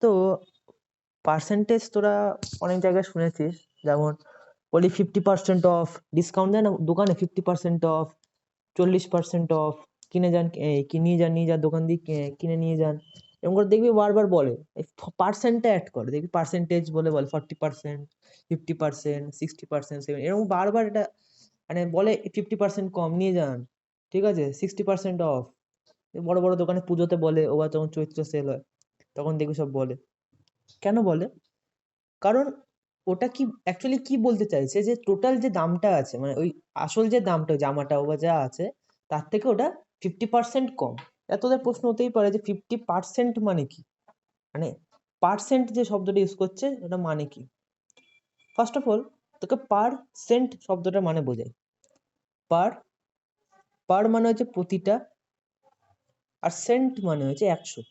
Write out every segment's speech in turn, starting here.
তো পার্সেন্টেজ তোরা অনেক জায়গায় শুনেছিস, যেমন বলি 50% অফ ডিসকাউন্ট দেয় না দোকানে, 50% অফ, 40% অফ, কিনে যান, নিয়ে যান দোকান দিয়ে কিনে নিয়ে যান, এরকম করে দেখবি বারবার বলে, পার্সেন্টটা অ্যাড করে দেখবি, পার্সেন্টেজ বলে 40%, 50%, 60%, এরকম বারবার এটা মানে বলে 50% কম নিয়ে যান, ঠিক আছে, 60% অফ। বড় বড় দোকানে পুজোতে বলে, ওবার যখন চৈত্র সেল হয় তখন দেখবি সব বলে। কেন বলে? কারণ ওটা কি অ্যাকচুয়ালি কি বলতে চাইছে, যে টোটাল যে দামটা আছে, মানে ওই আসল যে দামটা জামাটা বা যা আছে তার থেকে ওটা 50% কম। এত তোদের প্রশ্ন হতেই পারে যে 50% মানে কি, মানে পার্সেন্ট যে শব্দটা ইউজ করছে ওটা মানে কি। ফার্স্ট অফ অল তোকে পার সেন্ট শব্দটা মানে বোঝাই। পার পার মানে হচ্ছে প্রতিটা, আর সেন্ট মানে হচ্ছে 100।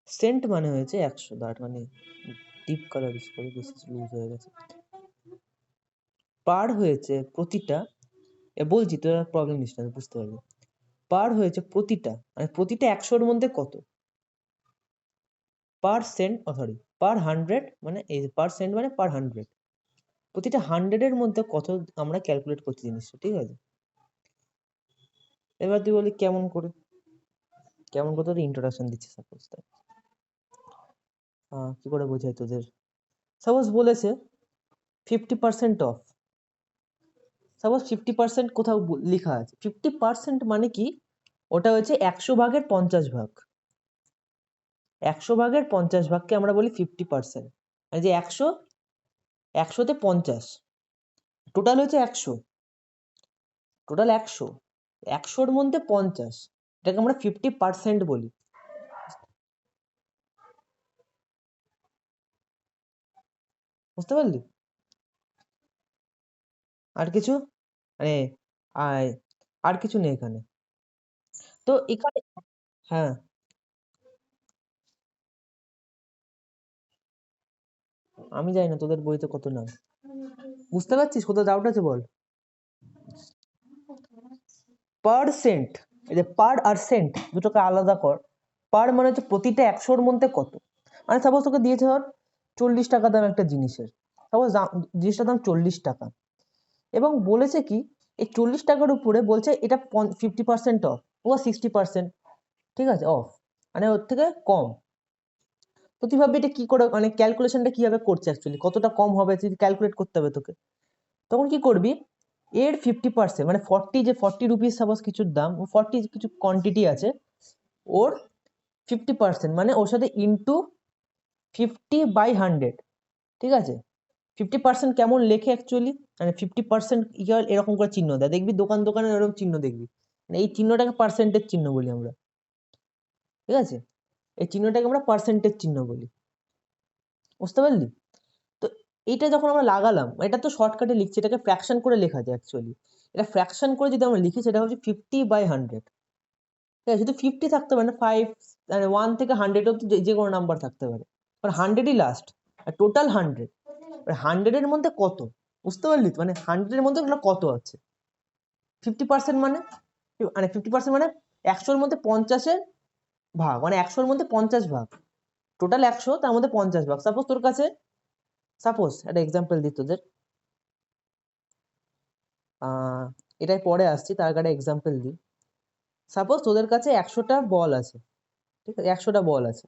সেন্ট মানে হয়েছে 100, তার মানে ডিপ কালার ইউজ করে, বেশি লুজ হয়ে গেছে। পার হয়েছে প্রতিটা, বলছি তোরা প্রবলেম নিস না, বুঝতে পারবি। পার হয়েছে প্রতিটা, মানে প্রতিটা 100-র মধ্যে কত, পার্সেন্ট, সরি পার 100, মানে এই পার্সেন্ট মানে পার 100, প্রতিটা 100-এর মধ্যে কত আমরা ক্যালকুলেট করছি জিনিসটা, ঠিক আছে। এবার তুই বলি কেমন করে, কেমন করে তোর ইন্ট্রোডাকশন দিচ্ছে, সাপোজ কি করে বোঝাই তোদের। সাপোজ বলেছে 50% অফ, সাপোজ 50% কোথাও লেখা আছে, 50% মানে কি, ওটা হচ্ছে 100 ভাগের 50 ভাগ, 100 ভাগের 50 ভাগকে আমরা বলি 50%। মানে যে 100, 100-তে 50, টোটাল হচ্ছে 100, টোটাল 100, 100-র মধ্যে 50, এটাকে আমরা 50% বলি। বুঝতে পারলি? আর কিছু মানে আর কিছু নেই এখানে। তো এখানে, হ্যাঁ আমি জানি না তোদের বইতে কত নাম, বুঝতে পারছিস কোথাও ডাউট আছে বল। পার্সেন্ট, এই যে পার আর সেন্ট দুটোকে আলাদা কর। পার মানে হচ্ছে প্রতিটা 100-র মধ্যে কত, মানে সাপোজ তোকে দিয়েছে ধর 40 টাকা দাম একটা জিনিসের, সাপোজ জিনিসটার দাম 40 টাকা, এবং বলেছে কি এই 40 টাকার উপরে বলছে এটা 50% অফ বা 60%, ঠিক আছে, অফ, মানে ওর থেকে কম। তো তুই ভাববি এটা কি করে, মানে ক্যালকুলেশনটা কিভাবে করছে, অ্যাকচুয়ালি কতটা কম হবে তুই ক্যালকুলেট করতে হবে তোকে। তখন কি করবি, এর 50%, মানে 40 রুপিস সাপোজ কিছুর দাম, 40 কিছু কোয়ান্টিটি আছে, ওর 50% মানে ওর সাথে ইন্টু 50/100, ঠিক আছে। 50% কেমন লেখে অ্যাকচুয়ালি, মানে 50% ইকুয়াল এরকম করে চিহ্ন দেয়, দেখবি দোকান দোকানে এরকম চিহ্ন দেখবি, মানে এই চিহ্নটাকে পার্সেন্টেজ চিহ্ন বলি আমরা, ঠিক আছে, এই চিহ্নটাকে আমরা পার্সেন্টেজ চিহ্ন বলি। বুঝতে পারলি? তো এইটা যখন আমরা লাগালাম, এটা তো শর্টকাটে লিখছি, এটাকে ফ্র্যাকশন করে লেখা যায় অ্যাকচুয়ালি। এটা ফ্র্যাকশন করে যদি আমরা লিখি সেটা হচ্ছে 50/100, ঠিক আছে, শুধু 50 থাকতে পারে না, 5 মানে 1 থেকে 100 অব্দি যে কোনো নাম্বার থাকতে পারে, কারণ 100ই লাস্ট, আর টোটাল 100, 100-এর মধ্যে কত, বুঝতে পারলি তো, মানে 100-এর মধ্যে কত আছে, 50% মানে, মানে 50% মানে 100-র মধ্যে 50-এর ভাগ, মানে 100-র মধ্যে 50 ভাগ, টোটাল 100 তার মধ্যে 50 ভাগ। সাপোজ তোর কাছে, সাপোজ একটা এক্সাম্পল দিই তোদের, এটাই পরে আসছি, তার আগে একটা এক্সাম্পল দিই। সাপোজ তোদের কাছে 100টা বল আছে, ঠিক আছে, 100টা বল আছে,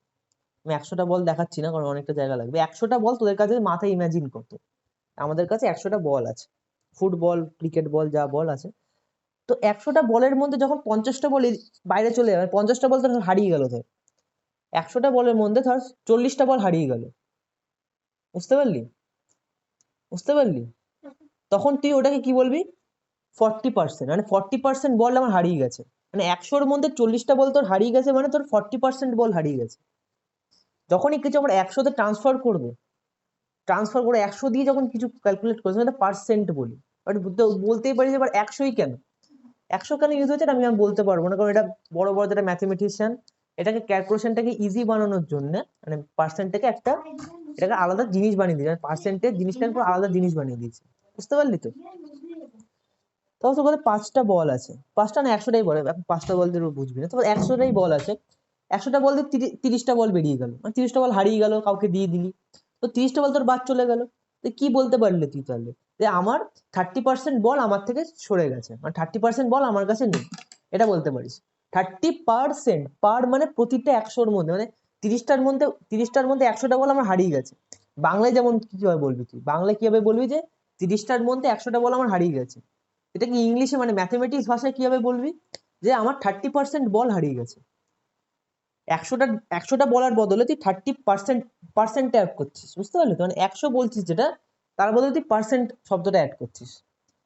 আমি 100টা বল দেখাচ্ছি না কারণ অনেকটা জায়গা লাগবে। 100টা বল তোদের কাছে মাথায় ইমাজিন করতে, আমাদের কাছে 100টা বল আছে, ফুটবল, ক্রিকেট বল, যা বল আছে। তো 100টা বলের মধ্যে যখন 50টা বল বাইরে চলে যাবে, 50টা বল ধর হারিয়ে গেল, ধর 100টা বলের মধ্যে ধর 40টা বল হারিয়ে গেল, বুঝতে পারলি? বুঝতে পারলি? তখন তুই ওটাকে কি বলবি, 40%, মানে 40% বল আমার হারিয়ে গেছে, মানে 100-র মধ্যে 40টা বল তোর হারিয়ে গেছে, মানে তোর 40% বল হারিয়ে গেছে। যখনই কিছু আমরা 100-তে ট্রান্সফার করবো, ট্রান্সফার করে 100 দিয়ে যখন কিছু ক্যালকুলেট করছি, সেটা পার্সেন্ট বলি। বাট বলতেই পারি যে এবার 100ই কেন, 100 কেন ইউজ হচ্ছে আমি বলতে পারবো না, কারণ এটা বড় বড় যারা ম্যাথমেটিশিয়ান, এটাকে ক্যালকুলেশনটাকে ইজি বানানোর জন্য, মানে পার্সেন্টটাকে একটা, এটাকে আলাদা জিনিস বানিয়ে দিয়েছে, পার্সেন্টেজ জিনিসটাকে পুরো আলাদা জিনিস বানিয়ে দিয়েছে। বুঝতে পারলি তো? তাও তো বলে 5টা বল আছে, 5টা না 100টাই বলে, এখন 5টা বল দিয়ে বুঝবি না, তো 100টাই বল আছে, 100টা বল দিয়ে 30টা বল বেরিয়ে গেল, মানে 30টা বল হারিয়ে গেল, কাউকে দিয়ে দিলি, তো 30টা বল তোর বাদ চলে গেল। তো কি বলতে পারলে তুই তাহলে, যে আমার 30% বল আমার থেকে সরে গেছে, মানে 30% বল আমার কাছে নেই, এটা বলতে পারিস। 30% পার মানে প্রতিটা 100-র মধ্যে, মানে 30টার মধ্যে 100টা বল আমার হারিয়ে গেছে। বাংলায় যেমন কিভাবে বলবি তুই, বাংলায় কিভাবে বলবি যে 30টার মধ্যে 100টা বল আমার হারিয়ে গেছে, এটা কি ইংলিশে মানে ম্যাথমেটিক্স ভাষায় কিভাবে বলবি, যে আমার 30% বল হারিয়ে গেছে। 100টা বলার বদলে তুই 30% অ্যাড করছিস, বুঝতে পারলি তো, মানে 100 বলছিস যেটা, তার বদলে তুই পার্সেন্ট শব্দটা অ্যাড করছিস,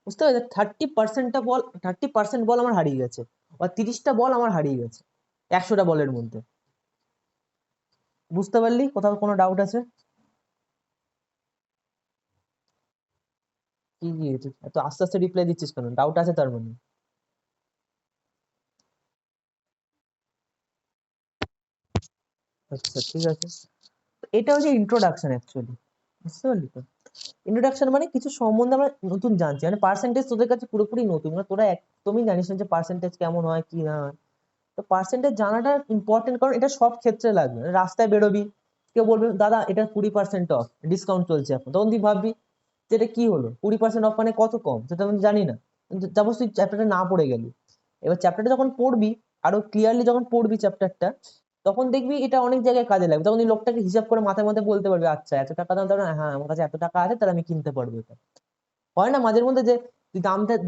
বুঝতে পারলি? 30% বল আমার হারিয়ে গেছে, বা 30টা বল আমার হারিয়ে গেছে 100টা বলের মধ্যে। বুঝতে পারলি? কোথাও কোনো ডাউট আছে? কি কি তুই এত আস্তে আস্তে রিপ্লাই দিচ্ছিস কেন, ডাউট আছে তার মানে? আচ্ছা ঠিক আছে, এটা হচ্ছে ইন্ট্রোডাকশন অ্যাকচুয়ালি, বুঝতে পারলি তো? ইন্ট্রোডাকশন মানে কিছু সম্বন্ধে আমরা নতুন জানছি, মানে পার্সেন্টেজ তোদের কাছে পুরোপুরি নতুন, মানে তোরা একদমই জানিস না যে পার্সেন্টেজ কেমন হয় কি না হয়। তো পার্সেন্টেজ জানাটা ইম্পর্টেন্ট, কারণ এটা সব ক্ষেত্রে লাগবে। মানে রাস্তায় বেরোবি, কেউ বলবে দাদা এটা 20% অফ, ডিসকাউন্ট চলছে এখন, তখন তুই ভাববি যে এটা কি হলো, 20% অফ মানে কত কম, সেটা আমি জানি না, কিন্তু তারপর তুই চ্যাপ্টারটা না পড়ে গেলি। এবার চ্যাপ্টারটা যখন পড়বি, আরো ক্লিয়ারলি যখন পড়বি চ্যাপ্টারটা, তখন দেখবি এটা অনেক জায়গায় কাজে লাগবে, তখন তুই লোকটাকে হিসাব করে মাথায় মধ্যে বলতে পারবি, আচ্ছা এত টাকা দাম, তাহলে হ্যাঁ আমার কাছে এত টাকা আছে, তাহলে আমি কিনতে পারবো এটা। হয় না মাঝের মধ্যে যে তুই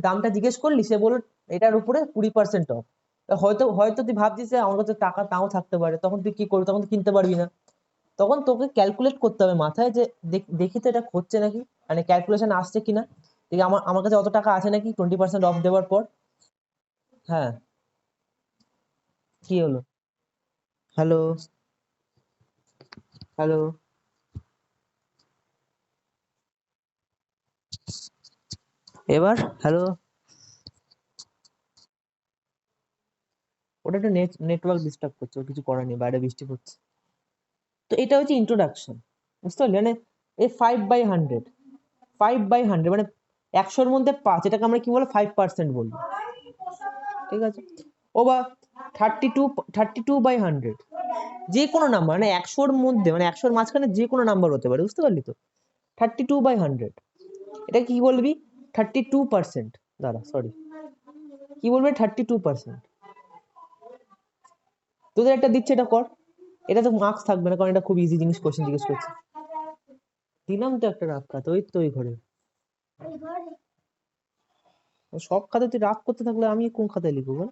দামটা জিজ্ঞেস করলি, সে বলল এটার উপরে 20% অফ, হয়তো হয়তো তুই ভাবছিস যে আমার কাছে টাকা তাও থাকতে পারে, তখন তুই কি করবি, তখন তুই কিনতে পারবি না। তখন তোকে ক্যালকুলেট করতে হবে মাথায়, যে দেখি তো এটা হচ্ছে নাকি, মানে ক্যালকুলেশন আসছে কিনা, দেখি আমার আমার কাছে অত টাকা আছে নাকি 20% অফ দেওয়ার পর। হ্যাঁ, কি হলো? হ্যালো, হ্যালো, এবার হ্যালো। ওটা একটা নেটওয়ার্ক ডিস্টার্ব করছে, ওর কিছু করার নেই, বাইরে বৃষ্টি পড়ছে। তো এটা হচ্ছে ইন্ট্রোডাকশন, বুঝতে পারলি? মানে এই 5/100, 5/100 মানে 100-র মধ্যে 5, এটাকে আমরা কি বলবো, 5% বলবো, ঠিক আছে? ও বা 32/100, যে কোনো নাম্বার, মানে 100-র মধ্যে, মানে 100-র মাঝখানে যে কোনো নাম্বার হতে পারে, বুঝতে পারলি তো? 32/100, এটা কি বলবি? 32%, দাঁড়া সরি, কি বলবে? 32%। তোদের একটা দিচ্ছে, এটা কর, এটা তো মার্কস থাকবে না, কারণ এটা খুব ইজি জিনিস, কোশ্চেন জিজ্ঞেস করছে। দিলাম তো একটা রাগ খাতা, ওই তো ওই ঘরে। সব খাতা তুই রাগ করতে থাকলে আমি কোন খাতায় লিখবো বল?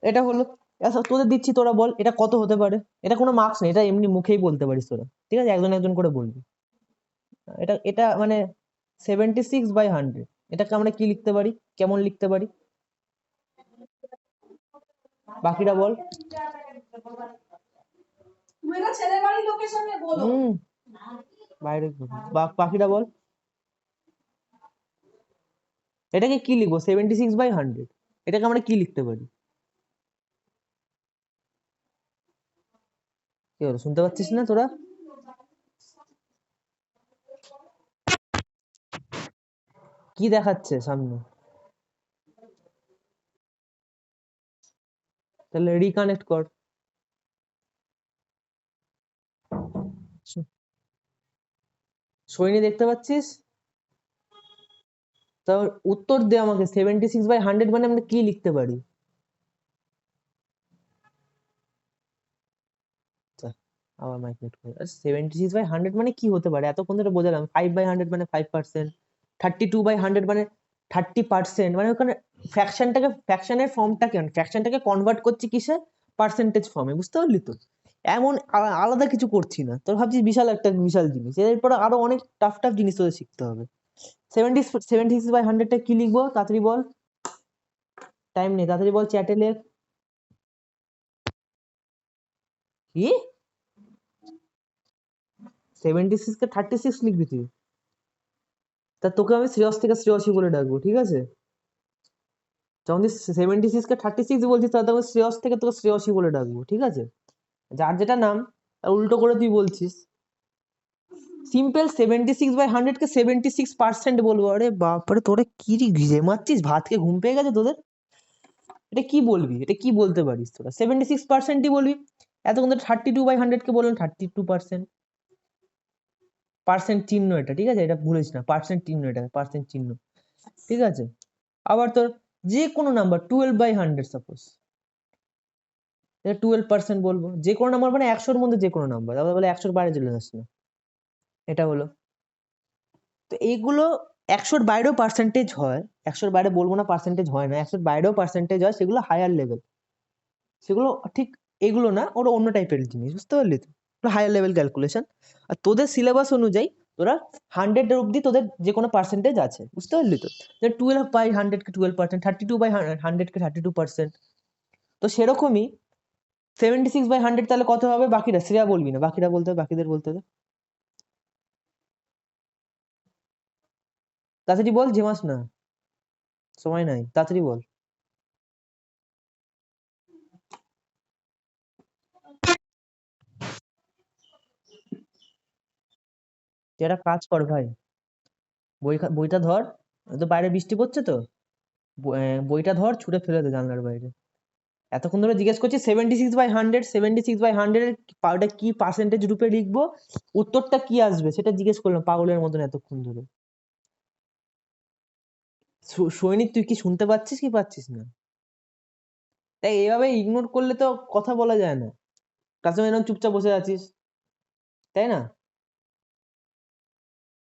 এটা হলো, আচ্ছা তোদের দিচ্ছি, তোরা বল এটা কত হতে পারে। এটা কোনো মার্কস নেই, এটা এমনি মুখেই বলতে পারিস তোরা, ঠিক আছে? একজন একজন করে বলবি। এটা এটা মানে 76/100, এটাকে আমরা কি লিখতে পারি, কেমন লিখতে পারি? বাকিটা বল। হুম, বাইরে বাকিটা বল। এটাকে কি লিখবো? 76/100, এটাকে আমরা কি লিখতে পারি? কি হলো, শুনতে পাচ্ছিস না তোরা? কি দেখাচ্ছে সামনে? তাহলে রিকানেক্ট কর। সৈনী দেখতে পাচ্ছিস? তা উত্তর দে আমাকে, 76/100 মানে আমরা কি লিখতে পারি? আচ্ছা, আবার মাইক মিউট করে। 76/100 মানে কি হতে পারে, এতক্ষণ ধরে বোঝালাম। 5/100 মানে 5%, 32/100 মানে 30%, মানে ওখানে ফ্র্যাকশনের ফর্মটাকে, ফ্র্যাকশনটাকে কনভার্ট করছি কিসে, পার্সেন্টেজ ফর্মে, বুঝতে পারলি তো? এমন আলাদা কিছু করছি না, তোর ভাবছিস বিশাল একটা বিশাল জিনিস, এরপরে আরো অনেক টাফ টাফ জিনিস তোদের শিখতে হবে। 76/100টা কি লিখবো, তাড়াতাড়ি বল, টাইম নেই, তাড়াতাড়ি বল, চ্যাটে লেখ। কি 76 কে 36 লিখবি তুই? তা তোকে আমি শ্রেয়স থেকে শ্রেয়সী বলে ডাকবো, ঠিক আছে? যখন তুই 76 কে 36 বলছিস, তাহলে তোকে শ্রেয়স থেকে তোকে শ্রেয়সী বলে ডাকবো, ঠিক আছে? যার যেটা নাম তার উল্টো করে তুই বলছিস। সিম্পল 76/100 কে 76% বলবো? আরে বাপরে, তোরা কি ঘিজে মারছিস, ভাতকে ঘুম পেয়ে গেছে তোদের? এটা কি বলবি, এটা কি বলতে পারিস তোরা? 76%ই বলবি। এতক্ষণ তো 32/100 কে বললাম 32%। পার্সেন্ট চিহ্ন এটা, ঠিক আছে, এটা ভুলিস না, পার্সেন্ট চিহ্ন, এটা পার্সেন্ট চিহ্ন, ঠিক আছে। আবার তোর যে কোনো নাম্বার 12/100 সাপোজ, এটা 12% বলবো। যে কোনো নাম্বার মানে 100-র মধ্যে যে কোনো নাম্বার, তারপরে বলে 100-র বাইরে চলে যাস না, এটা হলো। তো এইগুলো 100-র বাইরেও পার্সেন্টেজ হয়, 100-র বাইরে বলবো না পার্সেন্টেজ হয় না, 100-র বাইরেও পার্সেন্টেজ হয়, সেগুলো হায়ার লেভেল, সেগুলো ঠিক এগুলো না, ওরা অন্য টাইপের জিনিস, বুঝতে পারলি তো, হায়ার লেভেল ক্যালকুলেশন। আর তোদের সিলেবাস অনুযায়ী তোরা 100-এর অব্দি তোদের যে কোনো পার্সেন্টেজ আছে, বুঝতে পারলি তো। 12/100 কে 12%, 32/100 কে 32%। তো সেরকমই 76/100 তাহলে কত হবে? বাকিরা শ্রেয়া বলবি না, বাকিরা বলতে হবে, বাকিদের বলতে হবে। তাড়াতাড়ি বল, ঝেমাস না, সময় নাই, তাড়াতাড়ি বল। তুই একটা কাজ কর ভাই, বইটা ধর, তো বাইরে বৃষ্টি পড়ছে তো, বইটা ধর, ছুঁড়ে ফেলে দে জানলার বাইরে। এতক্ষণ ধরে জিজ্ঞেস করছি 76/100, 76/100 এর ওটা কি পার্সেন্টেজ রূপে লিখবো, উত্তরটা কি আসবে সেটা জিজ্ঞেস করলাম পাগলের মতন এতক্ষণ ধরে। সৈনিক, তুই কি শুনতে পাচ্ছিস কি পাচ্ছিস না? তাই এভাবে ইগনোর করলে তো কথা বলা যায় না, ক্লাসে এরকম চুপচাপ বসে আছিস, তাই না?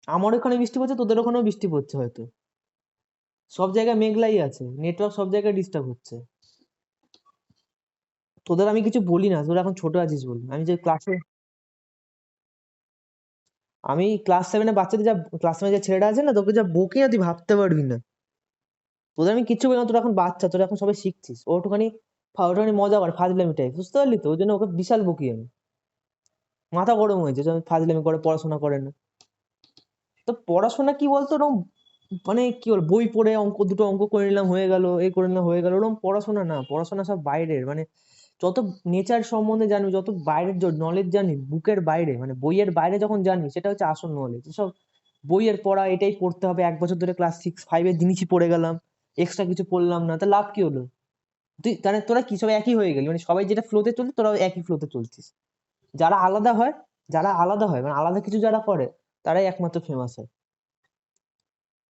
আমার ওখানে বৃষ্টি পড়ছে, তোদের ওখানেও বৃষ্টি পড়ছে হয়তো, সব জায়গায় মেঘলাই আছে, নেটওয়ার্ক সব জায়গায় ডিস্টার্ব হচ্ছে। তোদের আমি কিছু বলি না, তোরা এখন ছোট আছিস বলি, আমি যে ক্লাসে, আমি ক্লাস 7-এ বাচ্চাদের যা, ক্লাস 7-এ যে ছেলেটা আছে না, তোকে যা বকে না তুই ভাবতে পারবি না। তোদের আমি কিচ্ছু বলি না, তোরা এখন বাচ্চা, তোরা এখন সবাই শিখছিস, ওটুখানি মজা করে ফাজলামি টাইপ, বুঝতে পারলি তো, ওই জন্য ওকে বিশাল বকি আমি। মাথা গরম হয়েছে যে ফাজলামি করে, পড়াশোনা করে না। তো পড়াশোনা কি বলতো, ওরকম মানে কি বল, বই পড়ে দুটো অঙ্ক করে নিলাম হয়ে গেল, এই করে নিলাম হয়ে গেল, ওরকম পড়াশোনা না, পড়াশোনা সব বাইরের, মানে যত নেচার সম্বন্ধে জানবি, যত বাইরের নলেজ জানি, বুকের বাইরে মানে বইয়ের বাইরে যখন জানবি, সেটা হচ্ছে আসল নলেজ। সব বইয়ের পড়া, এটাই পড়তে হবে, 1 বছর ধরে ক্লাস 6-5-এর জিনিসই পড়ে গেলাম, এক্সট্রা কিছু পড়লাম না, তা লাভ কি হলো? তুই তাহলে তোরা কি সবাই একই হয়ে গেলি, মানে সবাই যেটা ফ্লোতে চলছে তোরাও একই ফ্লোতে চলছিস। যারা আলাদা হয়, যারা আলাদা হয় মানে আলাদা কিছু যারা করে, তারাই একমাত্র ফেমাস হয়।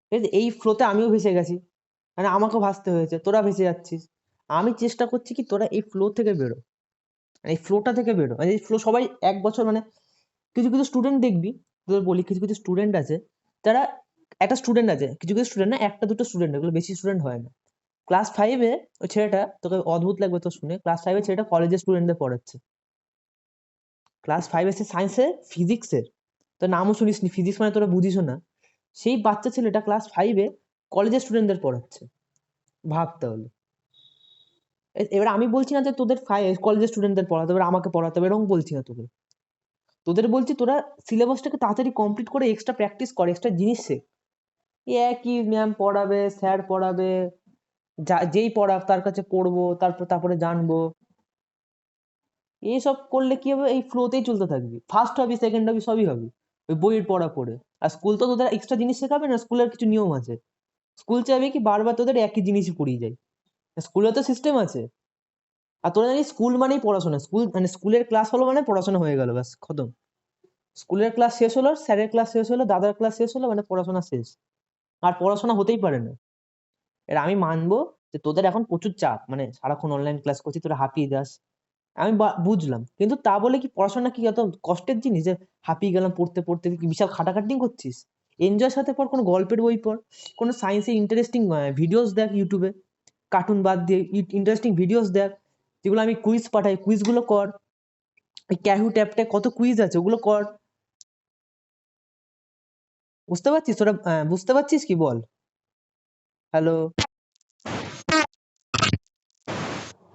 ঠিক আছে, এই ফ্লোতে আমিও ভেসে গেছি, মানে আমাকেও ভাসতে হয়েছে, তোরা ভেসে যাচ্ছিস। আমি চেষ্টা করছি কি তোরা এই ফ্লো থেকে বেরো, এই ফ্লোটা থেকে বেরো, এই ফ্লো সবাই 1 বছর মানে, কিছু কিছু স্টুডেন্ট দেখবি, তোদের বলি, কিছু কিছু স্টুডেন্ট আছে যারা, একটা স্টুডেন্ট আছে, কিছু কিছু স্টুডেন্ট না, একটা দুটো স্টুডেন্ট, এগুলো বেশি স্টুডেন্ট হয় না। ক্লাস 5-এ ওই ছেলেটা, তোকে অদ্ভুত লাগবে তো শুনে, ক্লাস 5-এ ছেলেটা কলেজের স্টুডেন্টদের পড়াচ্ছে, ক্লাস 5-এ সে সায়েন্সে ফিজিক্সের, তোর নামও শুনিস নি, ফিজিক্স মানে তোরা বুঝিসও না, সেই বাচ্চা ছেলেটা ক্লাস 5-এ কলেজের স্টুডেন্টদের পড়াচ্ছে, ভাব তাহলে। এবার আমি বলছি না যে তোদের কলেজের স্টুডেন্টদের পড়াতে হবে, আমাকে পড়াতে হবে, এরকম বলছি না তোকে, তোদের বলছি তোরা সিলেবাসটাকে তাড়াতাড়ি কমপ্লিট করে এক্সট্রা প্র্যাকটিস কর, এক্সট্রা জিনিস শেখ। একই ম্যাম পড়াবে, স্যার পড়াবে, যেই পড়াক তার কাছে পড়বো, তারপরে জানবো, এইসব করলে কি হবে, এই ফ্লোতেই চলতে থাকবি, ফার্স্ট হবি, সেকেন্ড হবি, সবই হবি ওই বইয়ের পড়া পড়ে। আর স্কুল তো তোদের এক্সট্রা জিনিস শেখাবে না, স্কুলের কিছু নিয়ম আছে, স্কুল চাইবে কি বারবার তোদের একই জিনিসই পড়িয়ে যায়, স্কুলে তো সিস্টেম আছে। আর তোরা জানিস স্কুল মানেই পড়াশোনা, স্কুল মানে স্কুলের ক্লাস হলো মানে পড়াশোনা হয়ে গেল, ব্যাস খতম। স্কুলের ক্লাস শেষ হলো, স্যারের ক্লাস শেষ হলো, দাদার ক্লাস শেষ হলো, মানে পড়াশোনা শেষ, আর পড়াশোনা হতেই পারে না। এর আমি মানবো যে তোদের এখন প্রচুর চাপ, মানে সারাক্ষণ অনলাইন ক্লাস করছি, তোরা হাঁপিয়ে যাস, আমি বুঝলাম, কিন্তু তা বলে কি পড়াশোনা কি এত কষ্টের জিনিস যে হাঁপিয়ে গেলাম পড়তে পড়তে, তুই কি বিশাল খাটাখাটনি করছিস? এনজয়ের সাথে পড়, কোনো গল্পের বই পড়, কোনো সায়েন্সে ইন্টারেস্টিং ভিডিওস দেখ ইউটিউবে, কার্টুন বাদ দিয়ে ইন্টারেস্টিং ভিডিওস দেখ, যেগুলো আমি কুইজ পাঠাই, কুইজগুলো কর, এই ক্যাহু ট্যাপটে কত কুইজ আছে, ওগুলো কর। বুঝতে পারছিস তোরা? বুঝতে পারছিস কি বল? হ্যালো,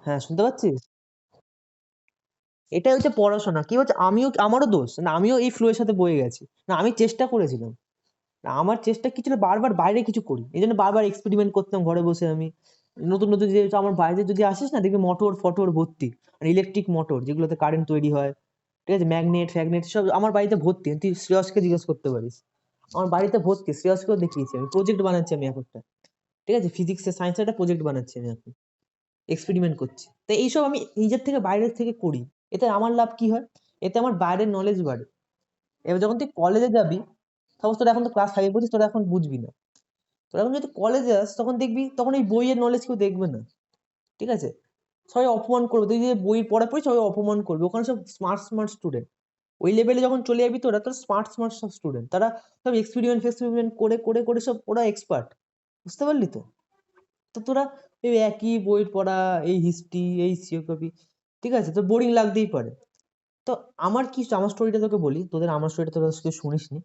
হ্যাঁ শুনতে পাচ্ছিস? এটাই হচ্ছে পড়াশোনা, কি হচ্ছে, আমারও দোষ না, আমিও এই ফ্লো এর সাথে বয়ে গেছি না, আমি চেষ্টা করেছিলাম না, আমার চেষ্টা কি ছিল, বারবার বাইরে কিছু করি, এই জন্য বারবার এক্সপেরিমেন্ট করতাম ঘরে বসে আমি, নতুন নতুন যে, আমার বাইরে যদি আসিস না দেখবি মোটর ফটোর ভর্তি, মানে ইলেকট্রিক মোটর যেগুলোতে কারেন্ট তৈরি হয়, ঠিক আছে, ম্যাগনেট ফ্যাগনেট সব আমার বাড়িতে ভর্তি, তুই শ্রেয়সকে জিজ্ঞেস করতে পারিস, আমার বাড়িতে ভর্তি, শ্রেয়সকেও দেখিয়েছি আমি, প্রজেক্ট বানাচ্ছি আমি এখন একটা, ঠিক আছে, ফিজিক্সের সায়েন্সের একটা প্রজেক্ট বানাচ্ছি আমি এখন। এক্সপেরিমেন্ট করছি। তো এইসব আমি নিজের থেকে বাইরের থেকে করি, এতে আমার লাভ কি হয়? এতে আমার বাইরের নলেজ বাড়ে। এবার যখন তুই কলেজে যাবি, সাপোজ তোরা এখন তো ক্লাস 5 পড়ছিস, তোরা এখন বুঝবি না। তোরা এখন যদি কলেজে যাস তখন দেখবি তখন এই বইয়ের নলেজ কেউ দেখবে না, ঠিক আছে? সবাই অপমান করবে, তুই যে বই পড়া পড়ি সবাই অপমান করবে, ওখানে সব স্মার্ট স্মার্ট স্টুডেন্ট। ওই লেভেলে যখন চলে যাবি তোরা, তোর স্মার্ট স্মার্ট সব স্টুডেন্ট, তারা সব এক্সপেরিমেন্ট ফেক্সপেরিমেন্ট করে করে করে সব ওরা এক্সপার্ট। বুঝতে পারলি তো? তো তোরা এই একই বই পড়া, এই হিস্ট্রি, এই জিওগ্রাফি, ঠিক আছে, তো বোরিং লাগতেই পারে। তো আমার কি, আমার স্টোরিটা তোকে বলি, তোদের আমার স্টোরিটা তোরা কেউ শুনিস নি।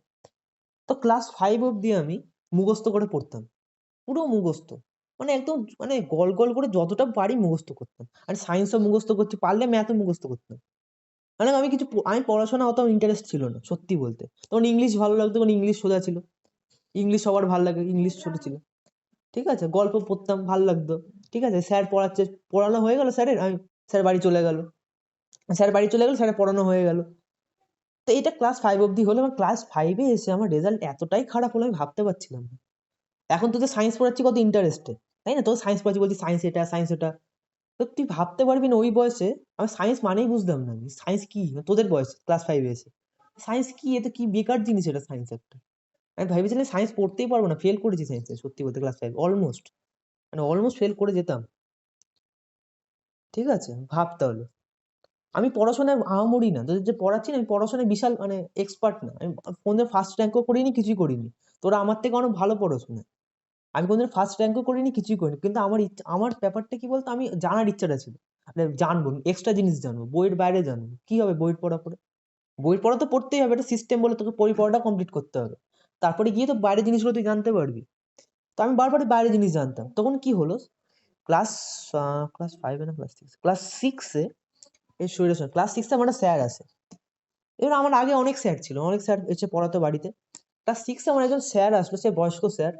তো ক্লাস 5 অব্দি আমি মুখস্থ করে পড়তাম, পুরো মুখস্থ, মানে একদম মানে গল গল করে যতটা পারি মুখস্থ করতাম। আর সায়েন্সও মুখস্থ করছি, পারলে ম্যাথও মুখস্থ করতাম। মানে আমি কিছু আমি পড়াশোনা অত ইন্টারেস্ট ছিল না সত্যি বলতে। তখন ইংলিশ ভালো লাগতো, কারণ ইংলিশ সোজা ছিল, ইংলিশ সবার ভালো লাগে, ইংলিশ ছোট ছিল, ঠিক আছে। গল্প পড়তাম, ভালো লাগতো, ঠিক আছে। স্যার পড়াচ্ছে, পড়ানো হয়ে গেল স্যারের, আমি স্যার বাড়ি চলে গেল, স্যার বাড়ি চলে গেল, স্যারের পড়ানো হয়ে গেল। তো এটা ক্লাস 5 অব্দি হলো। এবং ক্লাস 5-এ এসে আমার রেজাল্ট এতটাই খারাপ হলো আমি ভাবতে পারছিলাম না। এখন তোদের সায়েন্স পড়াচ্ছি কত ইন্টারেস্টে, তাই না? তোর সায়েন্স পড়াচ্ছি, বলছি সায়েন্স এটা সায়েন্স ওটা। তো তুই ভাবতে পারবি না ওই বয়সে আমি সায়েন্স মানেই বুঝতাম না, আমি সায়েন্স কি তোদের বয়সে ক্লাস 5-এ এসে সায়েন্স কি, এতে কি বেকার জিনিস এটা সায়েন্স একটা। আমি ভেবেছিলাম সায়েন্স পড়তেই পারবো না, ফেল করেছি সায়েন্সে সত্যি বলতে ক্লাস 5 অলমোস্ট, মানে অলমোস্ট ফেল করে যেতাম, ঠিক আছে। ভাব তাহলে, আমি পড়াশোনায় আহামরি না, তোদের যে পড়াচ্ছি না আমি পড়াশোনায় বিশাল মানে এক্সপার্ট না, আমি কোনদিন ফার্স্ট র্যাঙ্কও করিনি, কিছুই করিনি। তোরা আমার থেকে অনেক ভালো পড়াশোনা, আমি কোনদিন ফার্স্ট র্যাঙ্কও করিনি, কিছুই করিনি, কিন্তু আমার আমার ব্যাপারটা কি বলতো, আমি জানার ইচ্ছাটা ছিল, মানে জানবো এক্সট্রা জিনিস, জানবো বইয়ের বাইরে, জানবো কি হবে বইয়ের পড়া পড়ে। বইয়ের পড়া তো পড়তেই হবে, এটা সিস্টেম বলে, তোকে বই পড়াটা কমপ্লিট করতে হবে, তারপরে গিয়ে তো বাইরের জিনিসগুলো তুই জানতে পারবি। তো আমি বারবার বাইরের জিনিস জানতাম। তখন কি হলো, ক্লাস ক্লাস 5-এ না ক্লাস 6-এ, এই শুনে ক্লাস 6-এ আমার একটা স্যার আছে। এবার আমার আগে অনেক স্যার ছিল, অনেক স্যার এসে পড়াতো বাড়িতে। ক্লাস 6-এ আমার একজন স্যার আসলো, সে বয়স্ক স্যার।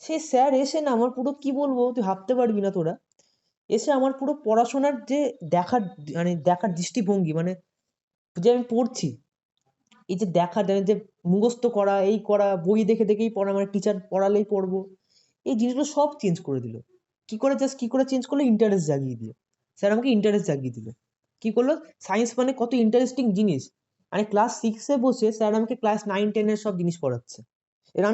সেই স্যার এসে না আমার পুরো কি বলবো, তুই ভাবতে পারবি না তোরা, এসে আমার পুরো পড়াশোনার যে দেখার, মানে দেখার দৃষ্টিভঙ্গি, মানে যে আমি পড়ছি, এই যে দেখা যায় যে মুখস্থ করা, এই করা, বই দেখে দেখেই পড়া, মানে টিচার পড়ালেই পড়বো, এই জিনিসগুলো সব চেঞ্জ করে দিল। কি করে, জাস্ট কি করে চেঞ্জ করলো, ইন্টারেস্ট জাগিয়ে দিল। স্যার আমাকে ইন্টারেস্ট জাগিয়ে দিল। কি করলো, সায়েন্স মানে কত ইন্টারেস্টিং জিনিস, মানে ক্লাস 6-এ বসে স্যার আমাকে ক্লাস 9-10-এর সব জিনিস পড়াচ্ছে। এবার